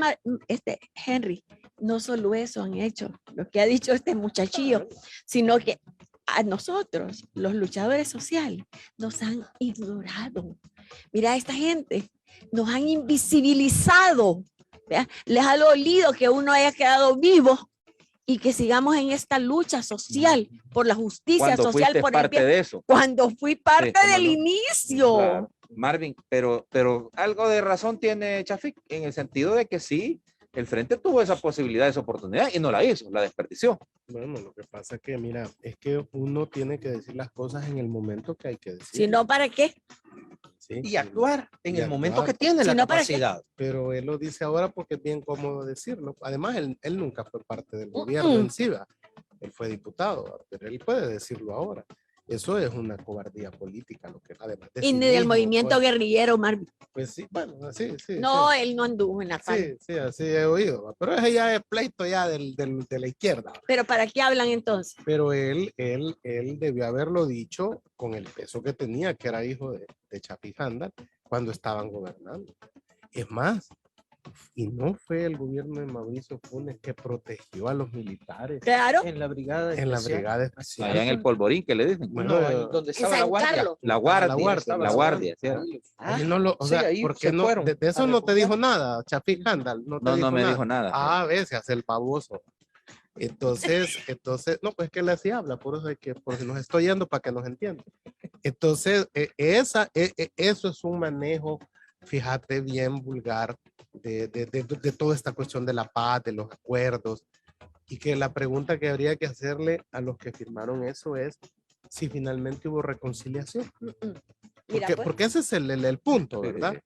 Henry, no solo eso han hecho, lo que ha dicho este muchachillo, sino que a nosotros, los luchadores sociales, nos han ignorado. Mira, esta gente nos han invisibilizado. ¿Verdad? Les ha dolido que uno haya quedado vivo y que sigamos en esta lucha social por la justicia social. Por parte de eso. Cuando fui parte del inicio. Claro. Marvin, pero algo de razón tiene Chafik en el sentido de que sí, el Frente tuvo esa posibilidad, esa oportunidad y no la hizo, la desperdició. Bueno, lo que pasa es que, mira, es que uno tiene que decir las cosas en el momento que hay que decir. Si no, ¿para qué? Sí, y actuar en el momento que tiene la capacidad. Pero él lo dice ahora porque es bien cómodo decirlo. Además, él nunca fue parte del gobierno en sí, él fue diputado, pero él puede decirlo ahora. Eso es una cobardía política, lo que además de y ni del movimiento guerrillero, Marvin. Pues sí, bueno, sí. No, sí. Él no anduvo en la falda. Sí, así he oído. Pero ese ya es pleito ya de la izquierda. ¿Pero para qué hablan entonces? Pero él debió haberlo dicho con el peso que tenía, que era hijo de Chafik Handal, cuando estaban gobernando. Es más, y no fue el gobierno de Mauricio Funes que protegió a los militares. Claro. En la brigada especial. En la brigada especial. Allá en el Polvorín, que le dicen. Bueno, donde estaba la guardia. La guardia. ¿Sí? O sea, porque no, de eso no te dijo nada, Chafik Handal. No me dijo nada. A veces hace el baboso. Entonces, no, pues que él así habla, por eso es que porque nos estoy yendo para que nos entiendan. Entonces, eso es un manejo, fíjate, bien vulgar de toda esta cuestión de la paz, de los acuerdos, y que la pregunta que habría que hacerle a los que firmaron eso es si finalmente hubo reconciliación. Porque ese es el punto, ¿verdad?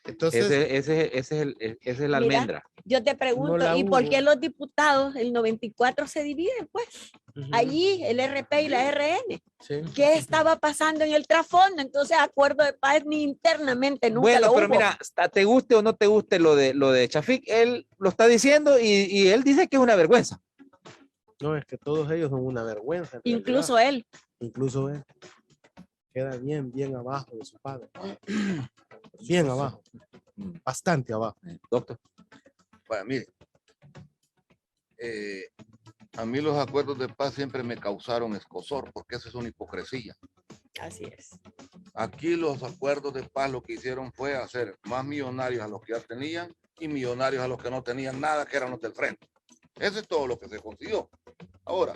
Entonces, ese es la almendra. Yo te pregunto, ¿y por qué los diputados el 94 se dividen? Pues allí el RP y la RN. Sí. ¿Qué estaba pasando en el trasfondo? Entonces, acuerdo de paz ni internamente nunca lo hubo. Pero mira, te guste o no te guste lo de Chafik, él lo está diciendo y él dice que es una vergüenza. No, es que todos ellos son una vergüenza. Incluso él. Incluso él. Queda bien abajo de su padre. Bien abajo. Bastante abajo. Doctor. Bueno, mire, a mí los acuerdos de paz siempre me causaron escozor, porque eso es una hipocresía. Así es. Aquí los acuerdos de paz lo que hicieron fue hacer más millonarios a los que ya tenían y millonarios a los que no tenían nada, que eran los del frente. Eso es todo lo que se consiguió. Ahora,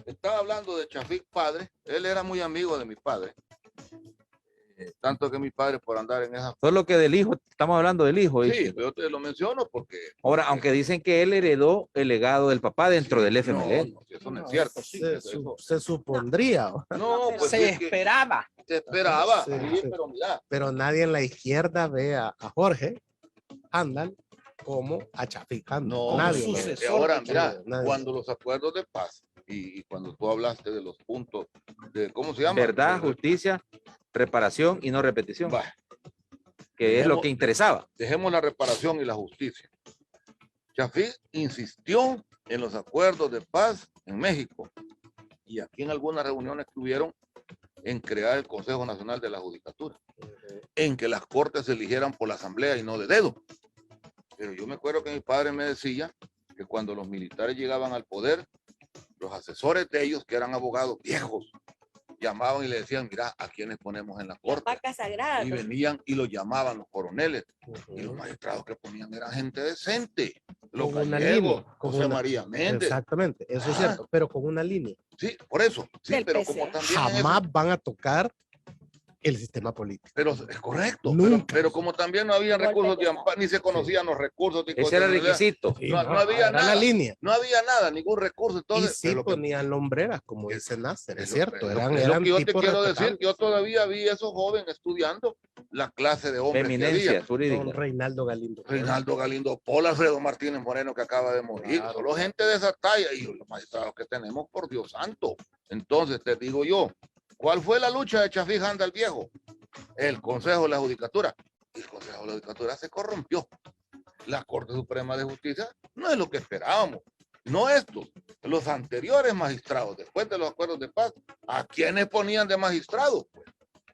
estaba hablando de Chafik padre, él era muy amigo de mi padre. Tanto que mi padre por andar en esa... Solo que del hijo, estamos hablando del hijo. Sí, dice. yo te lo menciono porque... Ahora, aunque dicen que él heredó el legado del papá dentro del FMLN. No, eso no es cierto. Se supondría. No, pues se sí, es que esperaba. se esperaba. Sí, Sí, sí. pero mira, Pero nadie en la izquierda ve a Jorge Handal como a Chafik Handal. no, Nadie. su lo ve. sucesor. ahora, de mira, nadie. cuando los acuerdos de paz y cuando tú hablaste de los puntos de, ¿cómo se llama? Verdad, justicia, reparación y no repetición, Va, que es lo que interesaba. dejemos la reparación y la justicia. Chafik insistió en los acuerdos de paz en México y aquí en algunas reuniones que hubieron en crear el Consejo Nacional de la Judicatura, en que las cortes se eligieran por la asamblea y no de dedo. Pero yo me acuerdo que mi padre me decía que cuando los militares llegaban al poder, los asesores de ellos, que eran abogados viejos, llamaban y le decían, mira, ¿a quiénes ponemos en la La corte? vaca sagrada. Y venían y los llamaban los coroneles. Y los magistrados que ponían eran gente decente. Los Con una gallegos, línea, con José una- María Méndez. Exactamente, eso es Ah. cierto, pero con una línea. Sí, por eso. Sí, Del pero PC. como también en eso- Jamás van a tocar el sistema político. pero es correcto. Nunca. Pero como también no había Golpe recursos de de Estado. amparo, ni se conocían los recursos de Ese era el inconstitucionalidad. requisito. No había era nada. la línea. No había nada, ningún recurso. Y Entonces, sí pero lo que- ponían lumbreras, como es- dice Nasser, es lo- cierto. es lo- Eran, es lo eran que yo te tipos quiero decir, respetables. que yo todavía vi a esos jóvenes estudiando la clase de hombres que Eminencia había. jurídica. Don Reinaldo Galindo. Reinaldo Galindo, Paul Alfredo Martínez Moreno, que acaba de morir. Claro, Solo claro. gente de esa talla y los magistrados que tenemos, por Dios santo. Entonces, te digo yo, ¿cuál fue la lucha de Chafik Handal viejo? El Consejo de la Judicatura. El Consejo de la Judicatura se corrompió. La Corte Suprema de Justicia no es lo que esperábamos. No estos, los anteriores magistrados, después de los acuerdos de paz, ¿a quiénes ponían de magistrados? Pues,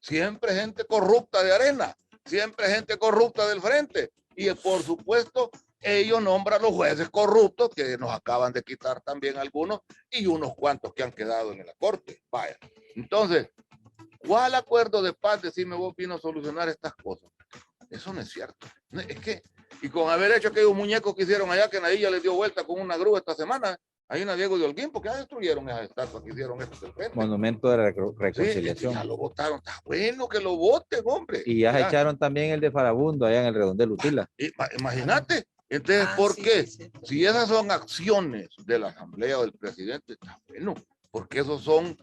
siempre gente corrupta de arena, siempre gente corrupta del frente. Y por supuesto, ellos nombran los jueces corruptos, que nos acaban de quitar también algunos, y unos cuantos que han quedado en la corte. Vaya. Entonces, ¿cuál acuerdo de paz, decime vos, vino a solucionar estas cosas? Eso no es cierto. Es que, y con haber hecho aquellos muñecos que hicieron allá, que nadie ya les dio vuelta con una grúa esta semana, ahí en la Diego de Holguín, porque ya destruyeron esas estatuas que hicieron estos del frente. Monumento de la Sí, reconciliación. ya lo votaron, está bueno que lo voten, hombre. Y ya se echaron también el de Farabundo allá en el redondel Utila. Imagínate, entonces, ¿por sí, qué? sí, sí. Si esas son acciones de la Asamblea o del presidente, está bueno, porque esos son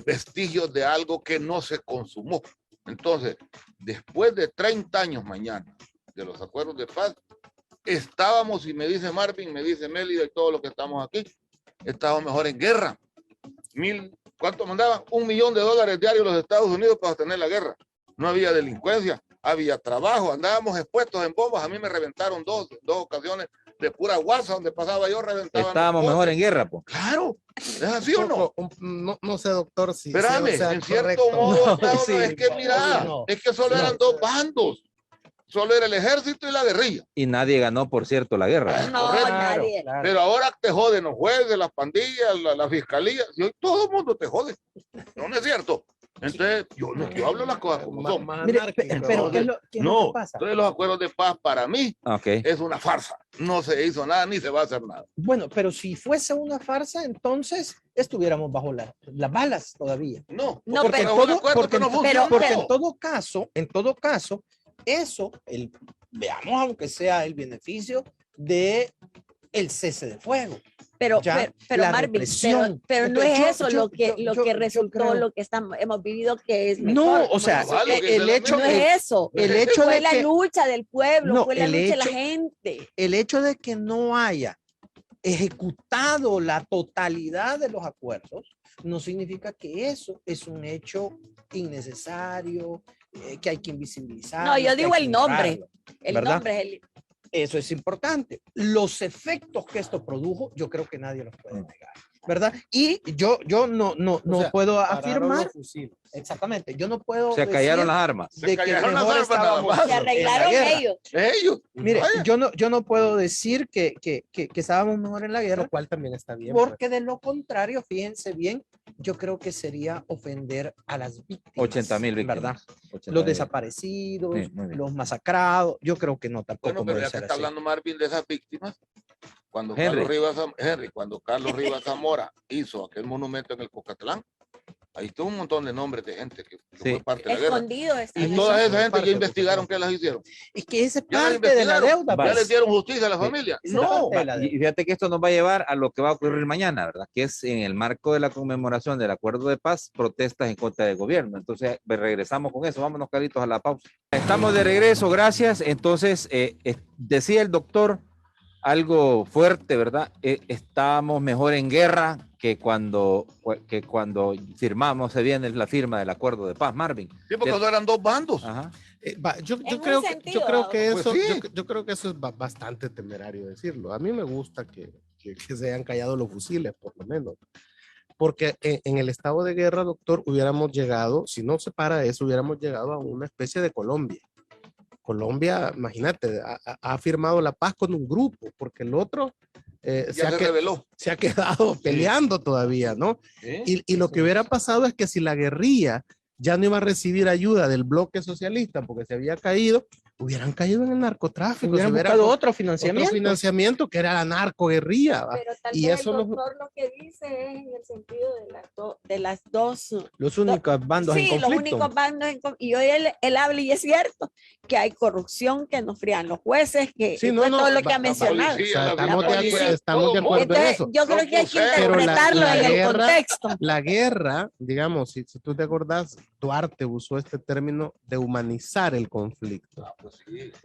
vestigios de algo que no se consumó. Entonces, después de 30 años mañana de los acuerdos de paz, estábamos, y me dice Marvin, me dice Mélida y todos los que estamos aquí, estábamos mejor en guerra. ¿Cuánto mandaban? $1 millón diarios los Estados Unidos para sostener la guerra. No había delincuencia, había trabajo, andábamos expuestos en bombas. A mí me reventaron dos ocasiones de pura guasa, donde pasaba yo reventaba. Estábamos mejor en guerra, pues. Claro, ¿es así o no? No sé, doctor, si Espérame, sea en cierto correcto. modo, No, no, sí, es que mira, no. es que solo No. eran dos bandos. Solo era el ejército y la guerrilla. Y nadie ganó, por cierto, la guerra. No, correcto. nadie. Claro. Pero ahora te joden los jueces, las pandillas, la fiscalía, y hoy todo el mundo te jode. No es cierto. Entonces, yo hablo las cosas como son. Mire, Anárquico, pero ¿no? ¿qué es lo que No, pasa? entonces los acuerdos de paz para mí Ok. es una farsa. No se hizo nada ni se va a hacer nada. Bueno, pero si fuese una farsa, entonces estuviéramos bajo las balas todavía. No, No, porque pero- es un acuerdo porque- que no pero- funcionó. Porque en todo caso, eso, veamos aunque sea el beneficio de el cese de fuego. Pero, Ya, pero la Marvin, represión. pero no Entonces, es eso lo que yo resultó, creo- lo que hemos vivido que es No, mejor. o sea, No vale, que el se hecho, no es eso. el hecho Fue de la que lucha del pueblo, No, fue la el lucha de la hecho- gente. el hecho de que no haya ejecutado la totalidad de los acuerdos no significa que eso es un hecho innecesario, que hay que invisibilizar. No, yo digo el nombre. El ¿verdad? nombre es el. Eso es importante. Los efectos que esto produjo, yo creo que nadie los puede negar, ¿verdad? Y yo no O sea, puedo pararon afirmar, los fusiles. exactamente, yo no puedo Se callaron decir las armas. de que callaron las mejor armas nada estábamos más. Se en la arreglaron guerra. ellos. Ellos. Mire, Vaya. yo no puedo decir que estábamos mejor en la guerra, Lo cual también está bien. pues. porque de lo contrario, fíjense bien, yo creo que sería ofender a las víctimas. 80,000 víctimas. ¿Verdad? 80,000. Los desaparecidos, Sí, muy bien. los masacrados, yo creo que no, tampoco Bueno, pero debe ya que ser está así. hablando Marvin de esas víctimas, cuando Henry. Carlos Rivas Zamora hizo aquel monumento en el Cocatlán, Ahí está un montón de nombres de gente que Sí. fue parte de la guerra. Escondido está. Y toda esa gente ya investigaron que las hicieron. Es que esa es Ya las parte de la investigaron. deuda. Ya pues. les dieron justicia a la Sí. familia. Esa No. parte de la Y deuda. fíjate que esto nos va a llevar a lo que va a ocurrir mañana, ¿verdad? Que es en el marco de la conmemoración del acuerdo de paz, protestas en contra del gobierno. Entonces, regresamos con eso. Vámonos, Carlitos, a la pausa. Estamos de regreso, gracias. Entonces, decía el doctor algo fuerte, ¿verdad? Estamos mejor en guerra que cuando firmamos, se viene la firma del acuerdo de paz, Marvin. Sí, porque no eran dos bandos. Ajá. Yo En un creo sentido, que pues eso, sí. yo creo que eso es bastante temerario decirlo. A mí me gusta que se hayan callado los fusiles, por lo menos. Porque en el estado de guerra, doctor, hubiéramos llegado, si no se para eso, hubiéramos llegado a una especie de Colombia. Colombia, imagínate, ha firmado la paz con un grupo, porque el otro Ya se reveló. se ha quedado peleando todavía, ¿no? ¿Sí? Y lo que hubiera pasado es que si la guerrilla ya no iba a recibir ayuda del bloque socialista porque se había caído, hubieran caído en el narcotráfico. Hubieran se hubiera buscado otro otro financiamiento. financiamiento que era la narcoguerrilla. ¿va? Pero tal Y vez eso el los- doctor lo que dice es en el sentido de las dos. Los únicos bandos en Sí, conflicto. los únicos bandos y hoy él habla y es cierto que hay corrupción, que nos frían los jueces, que Sí, y no, pues no, todo lo que ha va- mencionado. O sea, la estamos de policía, acuerdo, estamos de todo. acuerdo en Entonces, eso. yo creo que hay que Pero interpretarlo la en el guerra- contexto. La guerra, digamos, si tú te acordás, Duarte usó este término de humanizar el conflicto.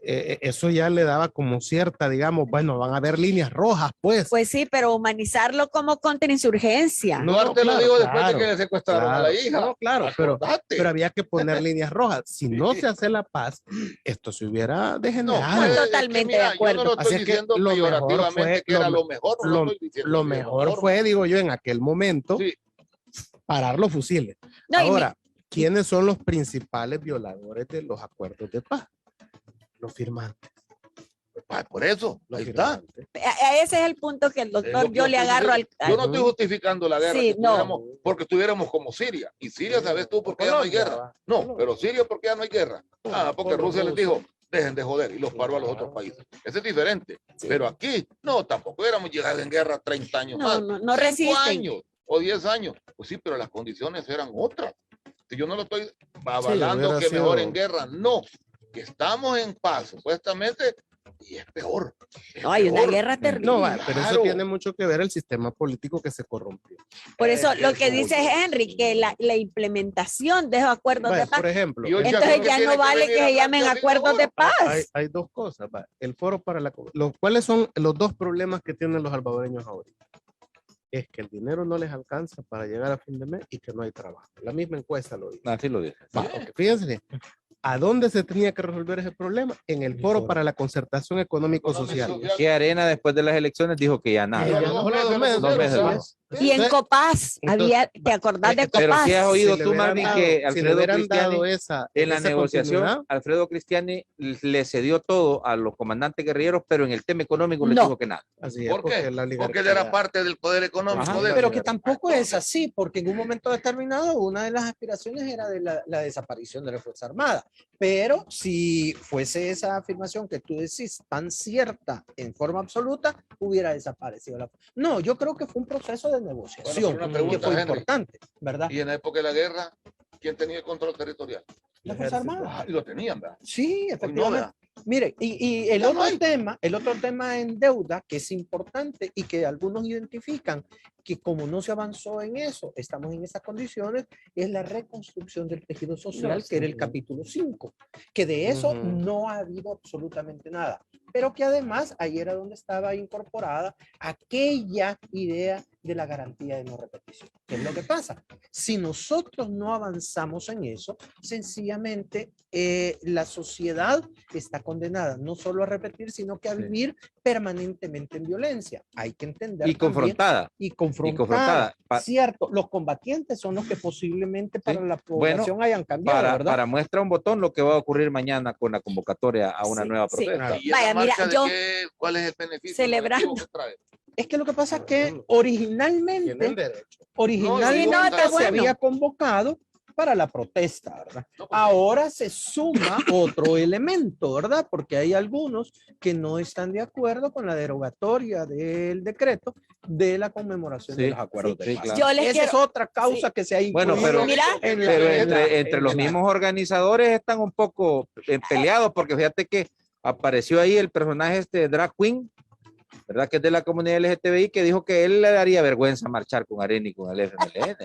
Eso ya le daba como cierta, digamos, bueno, van a haber líneas rojas, pues. Pues sí, pero humanizarlo como contrainsurgencia. No, Duarte claro, lo dijo después claro, de que le secuestraron a la claro. hija. No, claro, pero Acordate. había que poner líneas rojas. Si no se hace la paz, esto se hubiera degenerado. pues, es que totalmente de acuerdo. Yo no lo Así estoy es que diciendo lo mejor peyorativamente fue- que era lo- lo mejor. No lo estoy diciendo Lo así, mejor fue, digo yo, en aquel momento, Sí. parar los fusiles. No, y Ahora, ¿quiénes son los principales violadores de los acuerdos de paz? Los firmantes. Por eso, Los ahí está. firmantes. ese es el punto que el Es doctor, lo que yo le estoy agarro diciendo. al... Yo no estoy justificando la guerra, Sí, que no. estuviéramos- porque estuviéramos como Siria. Y Siria, ¿sabes tú por qué ya no hay guerra? No, pero Siria, ¿por qué ya no hay guerra? Porque Rusia les dijo, dejen de joder, y los paró a los otros países. Ese es diferente. Sí. Pero aquí, no, tampoco hubiéramos llegado en guerra 30 años No, más. no 5 resisten. años o 10 años. Pues sí, pero las condiciones eran otras. Si yo no lo estoy avalando hubiera que sido- mejor en guerra, no. Que estamos en paz, supuestamente, y es peor. Es No, hay una peor. guerra terrible. No, va, pero eso Claro. tiene mucho que ver el sistema político que se corrompió. Por eso lo que eso, dice Henry, que la implementación de esos acuerdos Vaya, de paz, por ejemplo, Y hoy entonces creo que ya tiene no vale venir que a se hablar llamen de arriba acuerdos de ahora. paz. hay dos cosas. Va. El foro para ¿cuáles son los dos problemas que tienen los salvadoreños ahorita? Es que el dinero no les alcanza para llegar a fin de mes y que no hay trabajo. La misma encuesta lo dice. Así lo dice. Va, ok, fíjense bien. ¿A dónde se tenía que resolver ese problema? En el foro para la concertación económico-social. Que Arena después de las elecciones dijo que ya nada. Ya Pero no, dos meses, dos meses, dos meses ¿sabes? más. Y en Entonces- Copaz, había, ¿te entonces, acordás de Pero Copaz? si has oído Si le tú, hubieran Marvin, dado- que si le Alfredo hubieran dado Cristiani, esa, en la esa negociación, continuidad, Alfredo Cristiani le cedió todo a los comandantes guerrilleros, pero en el tema económico le No. dijo que nada. así es, ¿Por qué? porque la Porque él era oligarquía- parte del poder económico Ajá. de eso. Pero que tampoco es así, porque en un momento determinado una de las aspiraciones era de la desaparición de la Fuerza Armada. Pero si fuese esa afirmación que tú decís tan cierta en forma absoluta, hubiera desaparecido la. No, yo creo que fue un proceso de negociación una pregunta, que fue Henry. importante, ¿verdad? Y en la época de la guerra, ¿quién tenía el control territorial? La Fuerza Armada. Y lo tenían, ¿verdad? Sí, Hoy no, efectivamente. ¿verdad? Mire, y el Ya otro no hay. tema, el otro tema en deuda que es importante y que algunos identifican que como no se avanzó en eso, estamos en esas condiciones, es la reconstrucción del tejido social, que era el capítulo 5, que de eso Ujú. no ha habido absolutamente nada, pero que además ahí era donde estaba incorporada aquella idea de la garantía de no repetición. ¿Qué es lo que pasa? Si nosotros no avanzamos en eso, sencillamente la sociedad está condenada no solo a repetir, sino que a Sí. vivir permanentemente en violencia. Hay que entender Y también- confrontada. y confrontada. confrontada. Cierto, los combatientes son los que posiblemente para la Bueno, población hayan cambiado, ¿verdad? Para muestra un botón lo que va a ocurrir mañana con la convocatoria a una Sí, nueva sí. protesta. ¿Y esa Vaya, mira, marcha de yo- ¿cuál es el beneficio? Celebrando. negativo que trae? Es que lo que pasa es que Tienen originalmente derecho. originalmente Sí, no, está se bueno. había convocado para la protesta, ¿verdad? Ahora se suma otro elemento, ¿verdad? Porque hay algunos que no están de acuerdo con la derogatoria del decreto de la conmemoración de Sí, los acuerdos sí, de paz. claro. Yo les Esa quiero, es otra causa que se ha Bueno, incluido pero, mira, en la- pero en la- entre en los la- mismos organizadores están un poco peleados, porque fíjate que apareció ahí el personaje este drag queen, ¿verdad? Que es de la comunidad LGTBI, que dijo que él le daría vergüenza marchar con Arena y con el FMLN.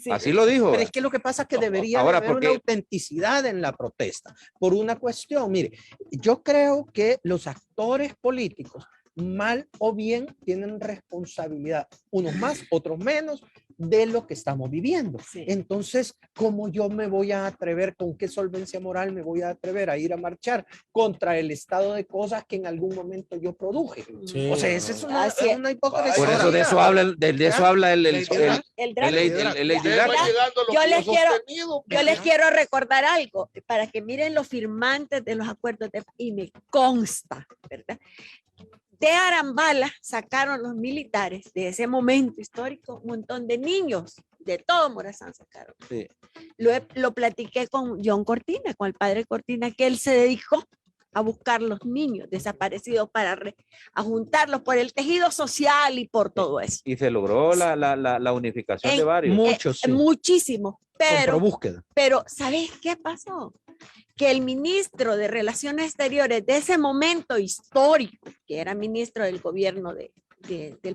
sí. Así lo dijo. Pero es que lo que pasa es que debería Ahora, haber porque- una autenticidad en la protesta por una cuestión. Mire, yo creo que los actores políticos, mal o bien, tienen responsabilidad, unos más, otros menos, de lo que estamos viviendo. Sí. Entonces, ¿cómo yo me voy a atrever, con qué solvencia moral me voy a atrever a ir a marchar contra el estado de cosas que en algún momento yo produje? Sí, O sea, esa es una, Así es. una hipocresía. Por eso de eso habla, de eso habla el El drag. el Lady Mira, Drag. yo les quiero recordar algo para que miren los firmantes de los acuerdos de paz, y me consta, ¿verdad? De Arambala sacaron los militares de ese momento histórico un montón de niños de todo Morazán sacaron. Sí. Lo platiqué con John Cortina, con el padre Cortina, que él se dedicó a buscar los niños desaparecidos a juntarlos por el tejido social y por todo eso. Y se logró la unificación de En- varios. Muchos, sí. Muchísimo, Con búsqueda. pero ¿sabes qué pasó? Que el ministro de Relaciones Exteriores de ese momento histórico, que era ministro del gobierno del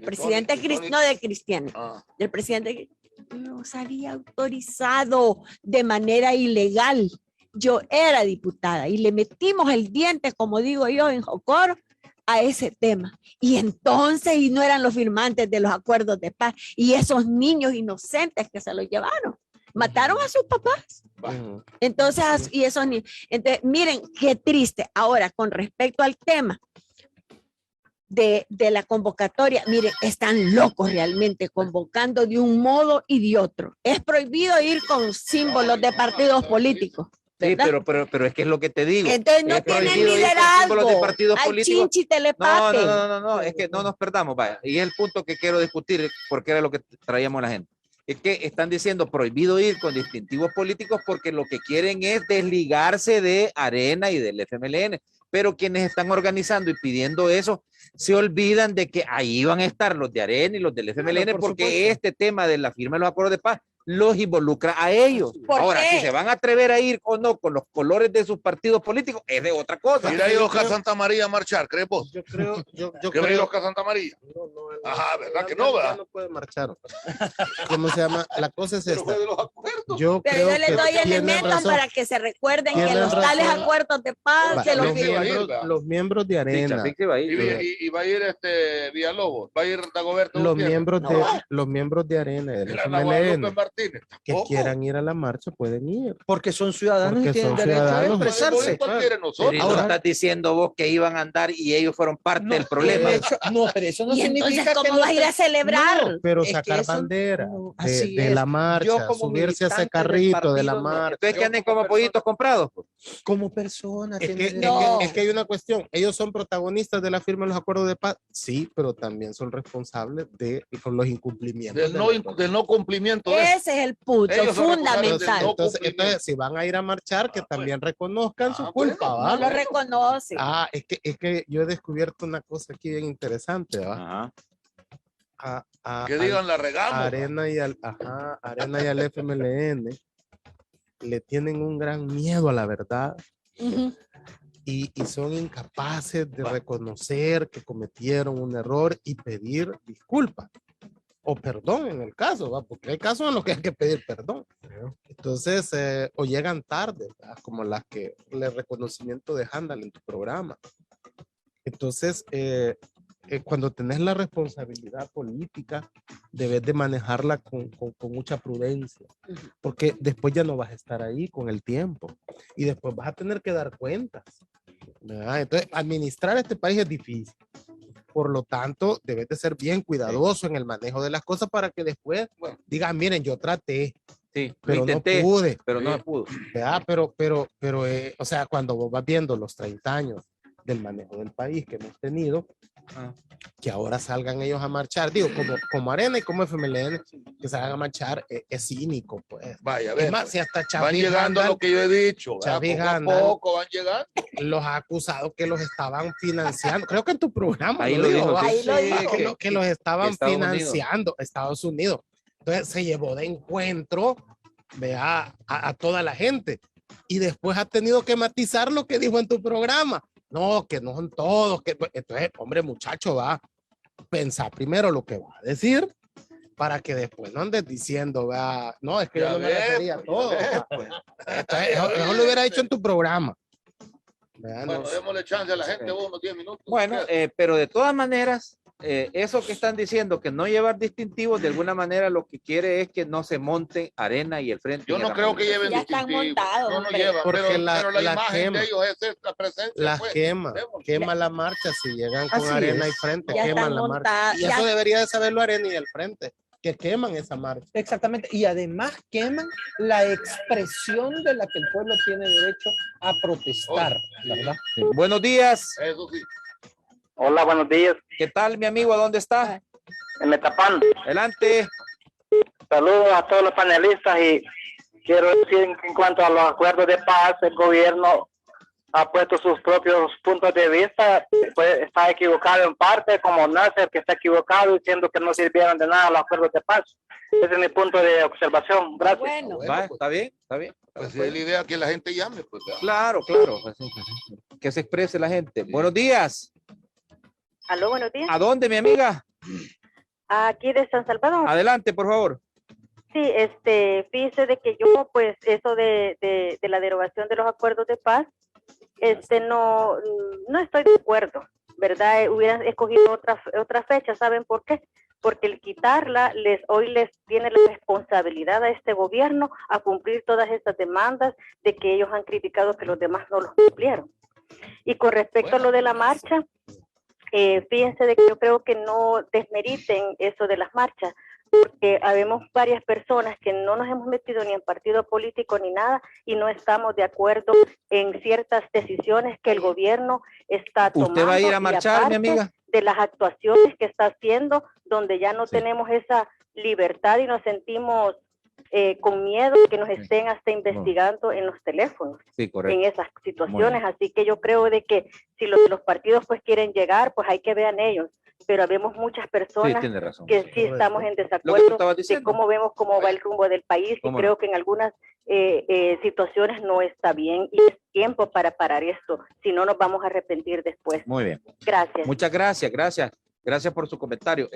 presidente no de Cristiano, del presidente, los había autorizado de manera ilegal. Yo era diputada y le metimos el diente, como digo yo, en Jocoro, a ese tema. Y entonces, y no eran los firmantes de los acuerdos de paz, y esos niños inocentes que se los llevaron, mataron a sus papás. Entonces, y esos niños. Entonces, miren, qué triste. Ahora, con respecto al tema de la convocatoria, miren, están locos realmente convocando de un modo y de otro. Es prohibido ir con símbolos de partidos políticos. Sí, ¿verdad? pero es que es lo que te digo. Entonces no Es tienen prohibido ir con liderazgo. símbolos de partidos Hay políticos. chinchi No, telepate. no, es que no nos perdamos, vaya. Y es el punto que quiero discutir, porque era lo que traíamos a la gente. Es que están diciendo prohibido ir con distintivos políticos porque lo que quieren es desligarse de Arena y del FMLN. Pero quienes están organizando y pidiendo eso se olvidan de que ahí van a estar los de Arena y los del FMLN, Claro, por porque supuesto. este tema de la firma de los acuerdos de paz los involucra a ellos. ¿Por Ahora, qué? si se van a atrever a ir o no con los colores de sus partidos políticos, es de otra cosa. Ir a ir a Oscar Santa María a marchar, ¿crees vos? Yo creo, yo ¿Qué va a ir a creo. Oscar Santa María? No, él Ajá, ¿verdad que ya- no, ya verdad? no puede marchar. ¿Cómo se llama? La cosa es Pero esta. fue de los acuerdos. Yo Pero creo yo les que doy tienen elementos razón. para que se recuerden que Tienen los tales razón. acuerdos de paz Va, se los los firman. los miembros de Sí, Arena, Chapín se va a ir. Y va a ir Villalobos, va a ir Dagoberto los Gutiérrez. miembros No de va. los miembros de Arena y del La Guadalupe FMLN Martínez. que tampoco. quieran ir a la marcha pueden ir. Porque son ciudadanos Porque y tienen son derecho a ciudadanos. expresarse. Igual quieren nosotros. Pero ¿y no Ahora- estás diciendo vos que iban a andar y ellos fueron parte del problema? No, pero eso no Y entonces, significa que ¿cómo no vas a ir a esté- celebrar? No, Pero es que sacar eso- bandera no, de, así de es. la Yo marcha, como subirse a ese militante del carrito de la partido, marcha. Entonces que anden como pollitos comprados. Pues. Como persona. Es tiene que, es, derecho. que, es que hay una cuestión. Ellos son protagonistas de la firma de los acuerdos de paz, sí, pero también son responsables de los incumplimientos. Del no cumplimiento de eso. Ese es el punto Ellos son responsables fundamental. del no Entonces, cumplimiento. si van a ir a marchar, que también reconozcan su bueno, culpa, no ¿va? No lo reconoce. Es que yo he descubierto una cosa aquí bien interesante, ¿va? Ajá. A Que digan la regamos. Arena y al FMLN le tienen un gran miedo a la verdad Ujú. y son incapaces de reconocer que cometieron un error y pedir disculpas o perdón en el caso, ¿va? Porque hay casos en los que hay que pedir perdón. Entonces, o llegan tarde, ¿va? Como las que el reconocimiento de Handal en tu programa. Entonces, cuando tenés la responsabilidad política, debes de manejarla con mucha prudencia, porque después ya no vas a estar ahí con el tiempo y después vas a tener que dar cuentas, ¿verdad? Entonces, administrar este país es difícil. Por lo tanto, debes de ser bien cuidadoso en el manejo de las cosas para que después digan, miren, yo traté, Sí, lo pero intenté, no pude, pero no se pudo. ¿verdad? Pero o sea, cuando vos vas viendo los 30 años del manejo del país que hemos tenido, Que ahora salgan ellos a marchar, digo, como Arena y como FMLN, que salgan a marchar, es cínico, pues. Vaya, a Es ver, más, pues, si hasta van Chavis llegando a Handal lo que yo he dicho. Chavis Poco a Handal. poco van llegando. los ha acusado que los estaban financiando, creo que en tu programa Ahí lo dijo, Ahí sí, lo sí, dijo. que los estaban Estados Unidos. financiando Estados Unidos. Entonces se llevó de encuentro, vea, a toda la gente. Y después ha tenido que matizar lo que dijo en tu programa. No, que no son todos. Entonces, hombre, muchacho, va a pensar primero lo que va a decir para que después no andes diciendo, vea, no, es que yo no me refería a todo. Entonces, eso lo hubiera dicho en tu programa. Vea, Bueno, no, démosle chance a la gente unos 10 minutos. Bueno, pero de todas maneras, eso que están diciendo, que no llevar distintivos, de alguna manera lo que quiere es que no se monte Arena y el Frente. Yo no creo que lleven Ya están distintivos. montados, No, no hombre. llevan, Porque pero la imagen quema. de ellos es esta presencia. las pues. quema la marcha si llegan con Así Arena es. y Frente, Ya queman están la marcha. montadas. Y eso debería de saberlo Arena y el Frente, que queman esa marcha. Exactamente. Y además queman la expresión de la que el pueblo tiene derecho a protestar, ¿verdad? Buenos días. Eso sí. Hola, buenos días. ¿Qué tal, mi amigo? ¿Dónde está? En Metapán. Adelante. Saludos a todos los panelistas y quiero decir en cuanto a los acuerdos de paz, el gobierno ha puesto sus propios puntos de vista, pues está equivocado en parte, como Nasser, que está equivocado diciendo que no sirvieron de nada los acuerdos de paz. Ese es mi punto de observación. Gracias. Bueno, Bueno, Va, pues, está bien, está bien. pues es la idea que la gente llame. Pues, ¿verdad? Claro, claro. Pues, que se exprese la gente. Buenos días. Aló, buenos días. ¿A dónde, mi amiga? Aquí de San Salvador. Adelante, por favor. Sí, fíjese de que yo, pues, eso de la derogación de los acuerdos de paz, no estoy de acuerdo, ¿verdad? Hubieran escogido otra fecha, ¿saben por qué? Porque el quitarla, hoy les tiene la responsabilidad a este gobierno a cumplir todas estas demandas de que ellos han criticado que los demás no los cumplieron. Y con respecto a lo de la marcha, fíjense de que yo creo que no desmeriten eso de las marchas, porque habemos varias personas que no nos hemos metido ni en partido político ni nada y no estamos de acuerdo en ciertas decisiones que el gobierno está tomando. ¿Usted va a ir a marchar, mi amiga? De las actuaciones que está haciendo, donde ya no tenemos esa libertad y nos sentimos con miedo de que nos estén hasta investigando en los teléfonos, Sí, correcto. en esas situaciones. Así que yo creo de que si los partidos pues quieren llegar, pues hay que vean ellos. Pero habemos muchas Sí, personas tiene razón. que sí estamos en Lo que tú desacuerdo estabas de diciendo. cómo vemos cómo va el rumbo del país y ¿Cómo creo no? que en algunas situaciones no está bien y es tiempo para parar esto, si no nos vamos a arrepentir después. Muy bien. Gracias. Muchas gracias, gracias. Gracias por su comentario.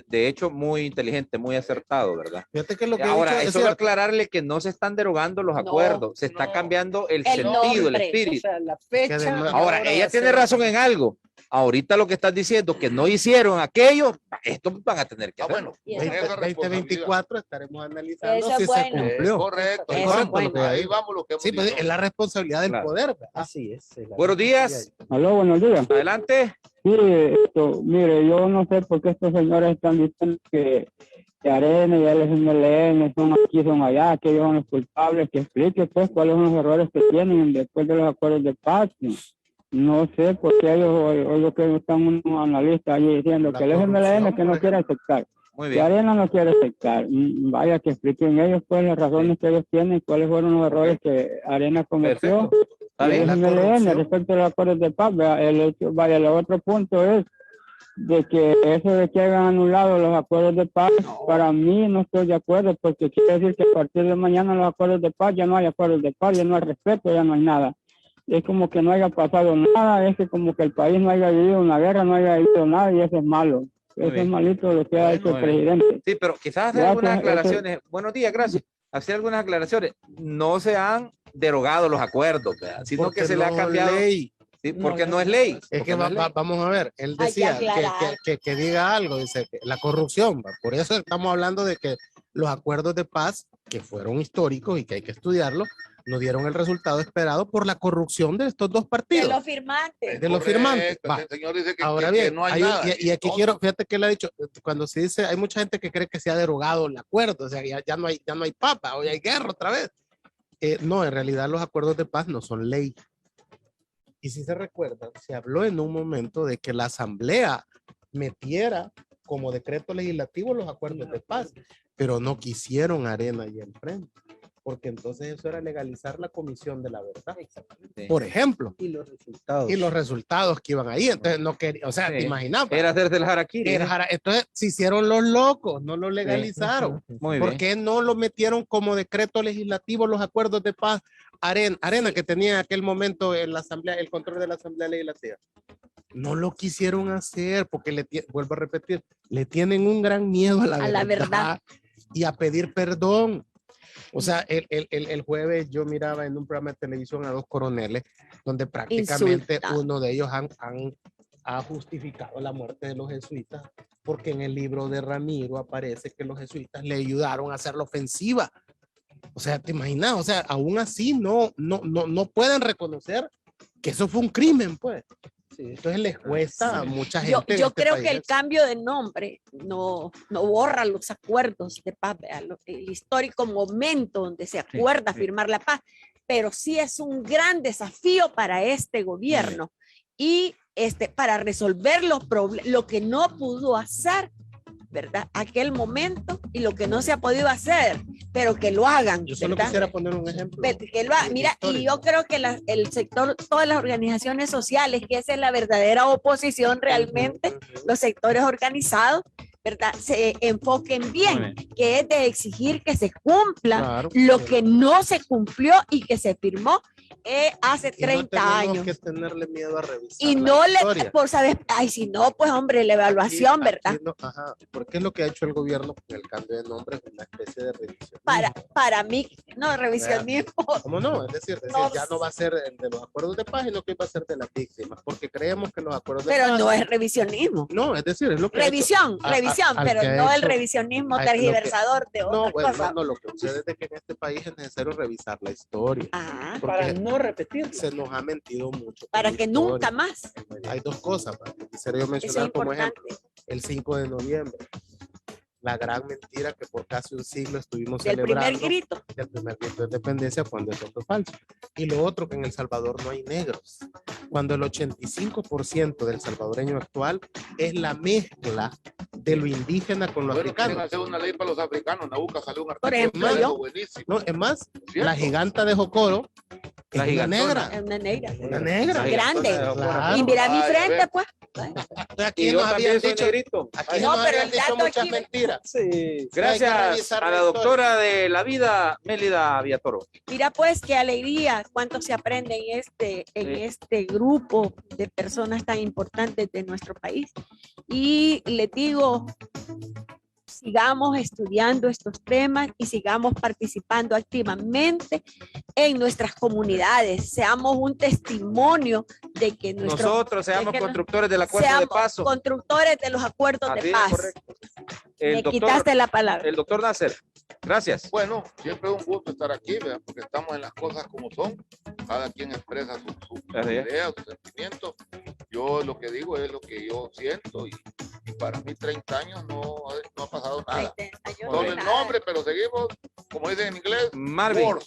De hecho, muy inteligente, muy acertado, ¿verdad? Fíjate que lo que Ahora, he dicho es eso va a cierto. aclararle que no se están derogando los acuerdos, se está cambiando el sentido, el nombre. O espíritu. sea, la fecha. Que además- Ahora, va ella a tiene ser- razón en algo. Ahorita lo que estás diciendo, que no hicieron aquello, esto van a tener que Ah, hacerlo. bueno, Y con esa 2024 estaremos analizando Eso es si bueno. se cumplió. Correcto. Eso correcto, es bueno. lo que ahí vamos lo que hemos Sí, pues dicho. es la responsabilidad del Claro. poder. ¿verdad? Así es. Buenos días. Aló, buenos días. Adelante. Sí, mire, yo no sé por qué estos señores están diciendo que Arena y el FMLN son aquí, son allá, que ellos son los culpables, que explique pues cuáles son los errores que tienen después de los acuerdos de paz. No sé por qué ellos, hoy lo que están unos analistas allí diciendo La que el FMLN corrupción, que no por quiere ejemplo. aceptar, Muy que bien. Arena no quiere aceptar. Vaya, que expliquen ellos pues las razones que ellos tienen, cuáles fueron los errores que Arena cometió. Perfecto. Está Y el bien. La FMLN corrupción. respecto a los acuerdos de paz. El otro punto es de que eso de que hayan anulado los acuerdos de paz, para mí no estoy de acuerdo, porque quiere decir que a partir de mañana los acuerdos de paz ya no hay acuerdos de paz, ya no hay respeto, ya no hay nada. Es como que no haya pasado nada, es que como que el país no haya vivido una guerra, no haya vivido nada, y eso es malo. Eso bien. es malito lo que ha hecho el Muy bien. presidente. Sí, pero quizás hacer Gracias, algunas eso- aclaraciones. Buenos días, gracias. Hacer algunas aclaraciones. No se han derogado los acuerdos, ¿verdad? Sino Porque que se le ha no cambiado. ley. Sí, porque no es ley. Es porque que no es ley. vamos a ver, él Hay que decía aclarar. que diga algo, dice que la corrupción, ¿va? Por eso estamos hablando de que los acuerdos de paz, que fueron históricos y que hay que estudiarlo, no dieron el resultado esperado por la corrupción de estos dos de partidos, los firmantes. de los firmantes. Correcto, Va. el señor dice que, Ahora que bien, no hay hay nada. y aquí quiero, fíjate que él ha dicho, cuando se dice, hay mucha gente que cree que se ha derogado el acuerdo, o sea, ya no hay papa, hoy hay guerra otra vez. No, en realidad los acuerdos de paz no son ley. Y si se recuerdan, se habló en un momento de que la Asamblea metiera como decreto legislativo los acuerdos de paz, pero no quisieron Arena y el Frente, porque entonces eso era legalizar la Comisión de la Verdad. Sí. Por ejemplo. Y los resultados. Y los resultados que iban ahí, entonces no quería, o sea, Sí. te imaginas. Era hacerse el harakiri. Entonces se hicieron los locos, no lo legalizaron. Muy ¿Por bien. qué no lo metieron como decreto legislativo los acuerdos de paz? Arena que tenía en aquel momento en la Asamblea, el control de la Asamblea Legislativa. No lo quisieron hacer porque vuelvo a repetir, le tienen un gran miedo a la verdad y a pedir perdón. O sea, el jueves yo miraba en un programa de televisión a dos coroneles donde prácticamente Insulta. uno de ellos ha justificado la muerte de los jesuitas porque en el libro de Ramiro aparece que los jesuitas le ayudaron a hacer la ofensiva. O sea, te imaginas, o sea, aún así no pueden reconocer que eso fue un crimen, pues. Sí, entonces les cuesta a mucha gente. Yo creo que el cambio de nombre no borra los acuerdos de paz, el histórico momento donde se acuerda firmar la paz, pero sí es un gran desafío para este gobierno y para resolver los problemas, lo que no pudo hacer, ¿verdad? Aquel momento y lo que no se ha podido hacer, pero que lo hagan. Yo solo ¿verdad? quisiera poner un ejemplo. Que lo hagan. Mira, y yo creo que el sector, todas las organizaciones sociales, que esa es la verdadera oposición realmente, los sectores organizados, ¿verdad? Se enfoquen bien, que es de exigir que se cumpla lo que no se cumplió y que se firmó hace 30 años. Que tenerle miedo a revisar y no le, por saber, ay, si no, pues hombre, la evaluación, ¿verdad? No, ajá, porque es lo que ha hecho el gobierno con el cambio de nombre, es una especie de revisión. Para mí, no, revisionismo. ¿Cómo no? Es decir, ya no va a ser el de los acuerdos de paz, sino que va a ser de las víctimas, porque creemos que los acuerdos de paz. Pero no es revisionismo. No, es decir, es lo que revisión, pero no el revisionismo tergiversador de otra cosa. No, lo que sucede es que en este país es necesario revisar la historia. Para no repetir. Se nos ha mentido mucho. Para que nunca más. Hay dos cosas que quisiera yo mencionar como ejemplo. El 5 de noviembre. La gran mentira que por casi un siglo estuvimos celebrando. El primer grito de independencia, cuando eso fue falso. Y lo otro, que en El Salvador no hay negros. Cuando el 85% del salvadoreño actual es la mezcla de lo indígena con lo africano. Quieren hacer una ley para los africanos. Nabucco salió un artículo. Por ejemplo, buenísimo. No, es más, la giganta de Jocoro es una negra. Es una negra. Una negra. Grande. Claro. Y mira mi frente, pues. Aquí nos habían dicho, aquí no, nos pero habían el dicho dato muchas aquí, mentiras. Sí. Gracias a la doctora de la vida, Mélida Villatoro. Mira pues qué alegría, cuánto se aprende en este grupo de personas tan importantes de nuestro país. Y les digo, sigamos estudiando estos temas y sigamos participando activamente en nuestras comunidades. Seamos un testimonio de que nosotros seamos constructores del acuerdo de paz. Constructores de los acuerdos de paz. Me quitaste la palabra. El doctor Nasser. Gracias. Bueno, siempre es un gusto estar aquí, ¿verdad? Porque estamos en las cosas como son. Cada quien expresa sus ideas, sus sentimientos. Yo lo que digo es lo que yo siento y para mí 30 años no ha pasado nada. Solo el nombre, pero seguimos, como dicen en inglés, Marvin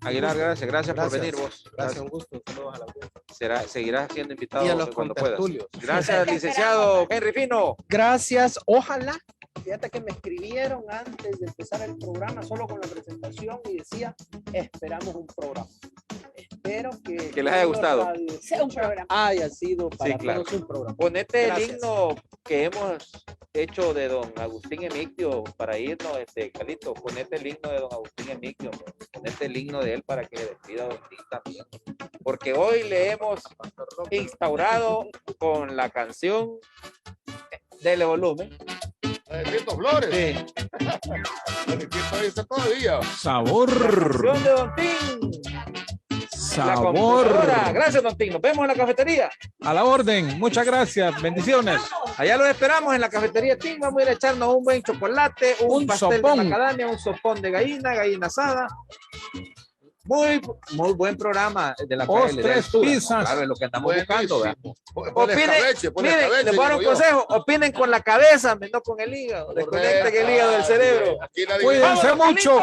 Aguilar, gracias por venir vos. Gracias, un gusto. Saludos a la audiencia. Seguirás siendo invitado y a los cuando puedas. Gracias, licenciado Henry Fino. Gracias, ojalá. Fíjate que me escribieron antes de empezar el programa solo con la presentación y decía, esperamos un programa. Espero que les haya gustado. Sea un programa. Haya sido para todos un programa. Ponete el himno que hemos hecho de don Agustín Emigdio para irnos, Calito. Ponete el himno de don Agustín Emigdio. Ponete el himno de él para que le despida a don Tim también. Porque hoy le hemos instaurado con la canción. Dele volumen. Tito Flores. Sí. Ahí está todavía. Sabor. La canción de don Tim. Sabor. Gracias, don Tim. Nos vemos en la cafetería. A la orden. Muchas gracias. Bendiciones. Allá los esperamos en la cafetería Tim. Vamos a ir a echarnos un buen chocolate, un pastel sopón de macadamia, un sopón de gallina asada. Muy buen programa de la postres, pizzas. Claro, es lo que andamos buscando. Opinen, miren, les voy a dar un consejo. Opinen con la cabeza, no con el hígado. Desconecten el hígado del cerebro. Cuídense mucho.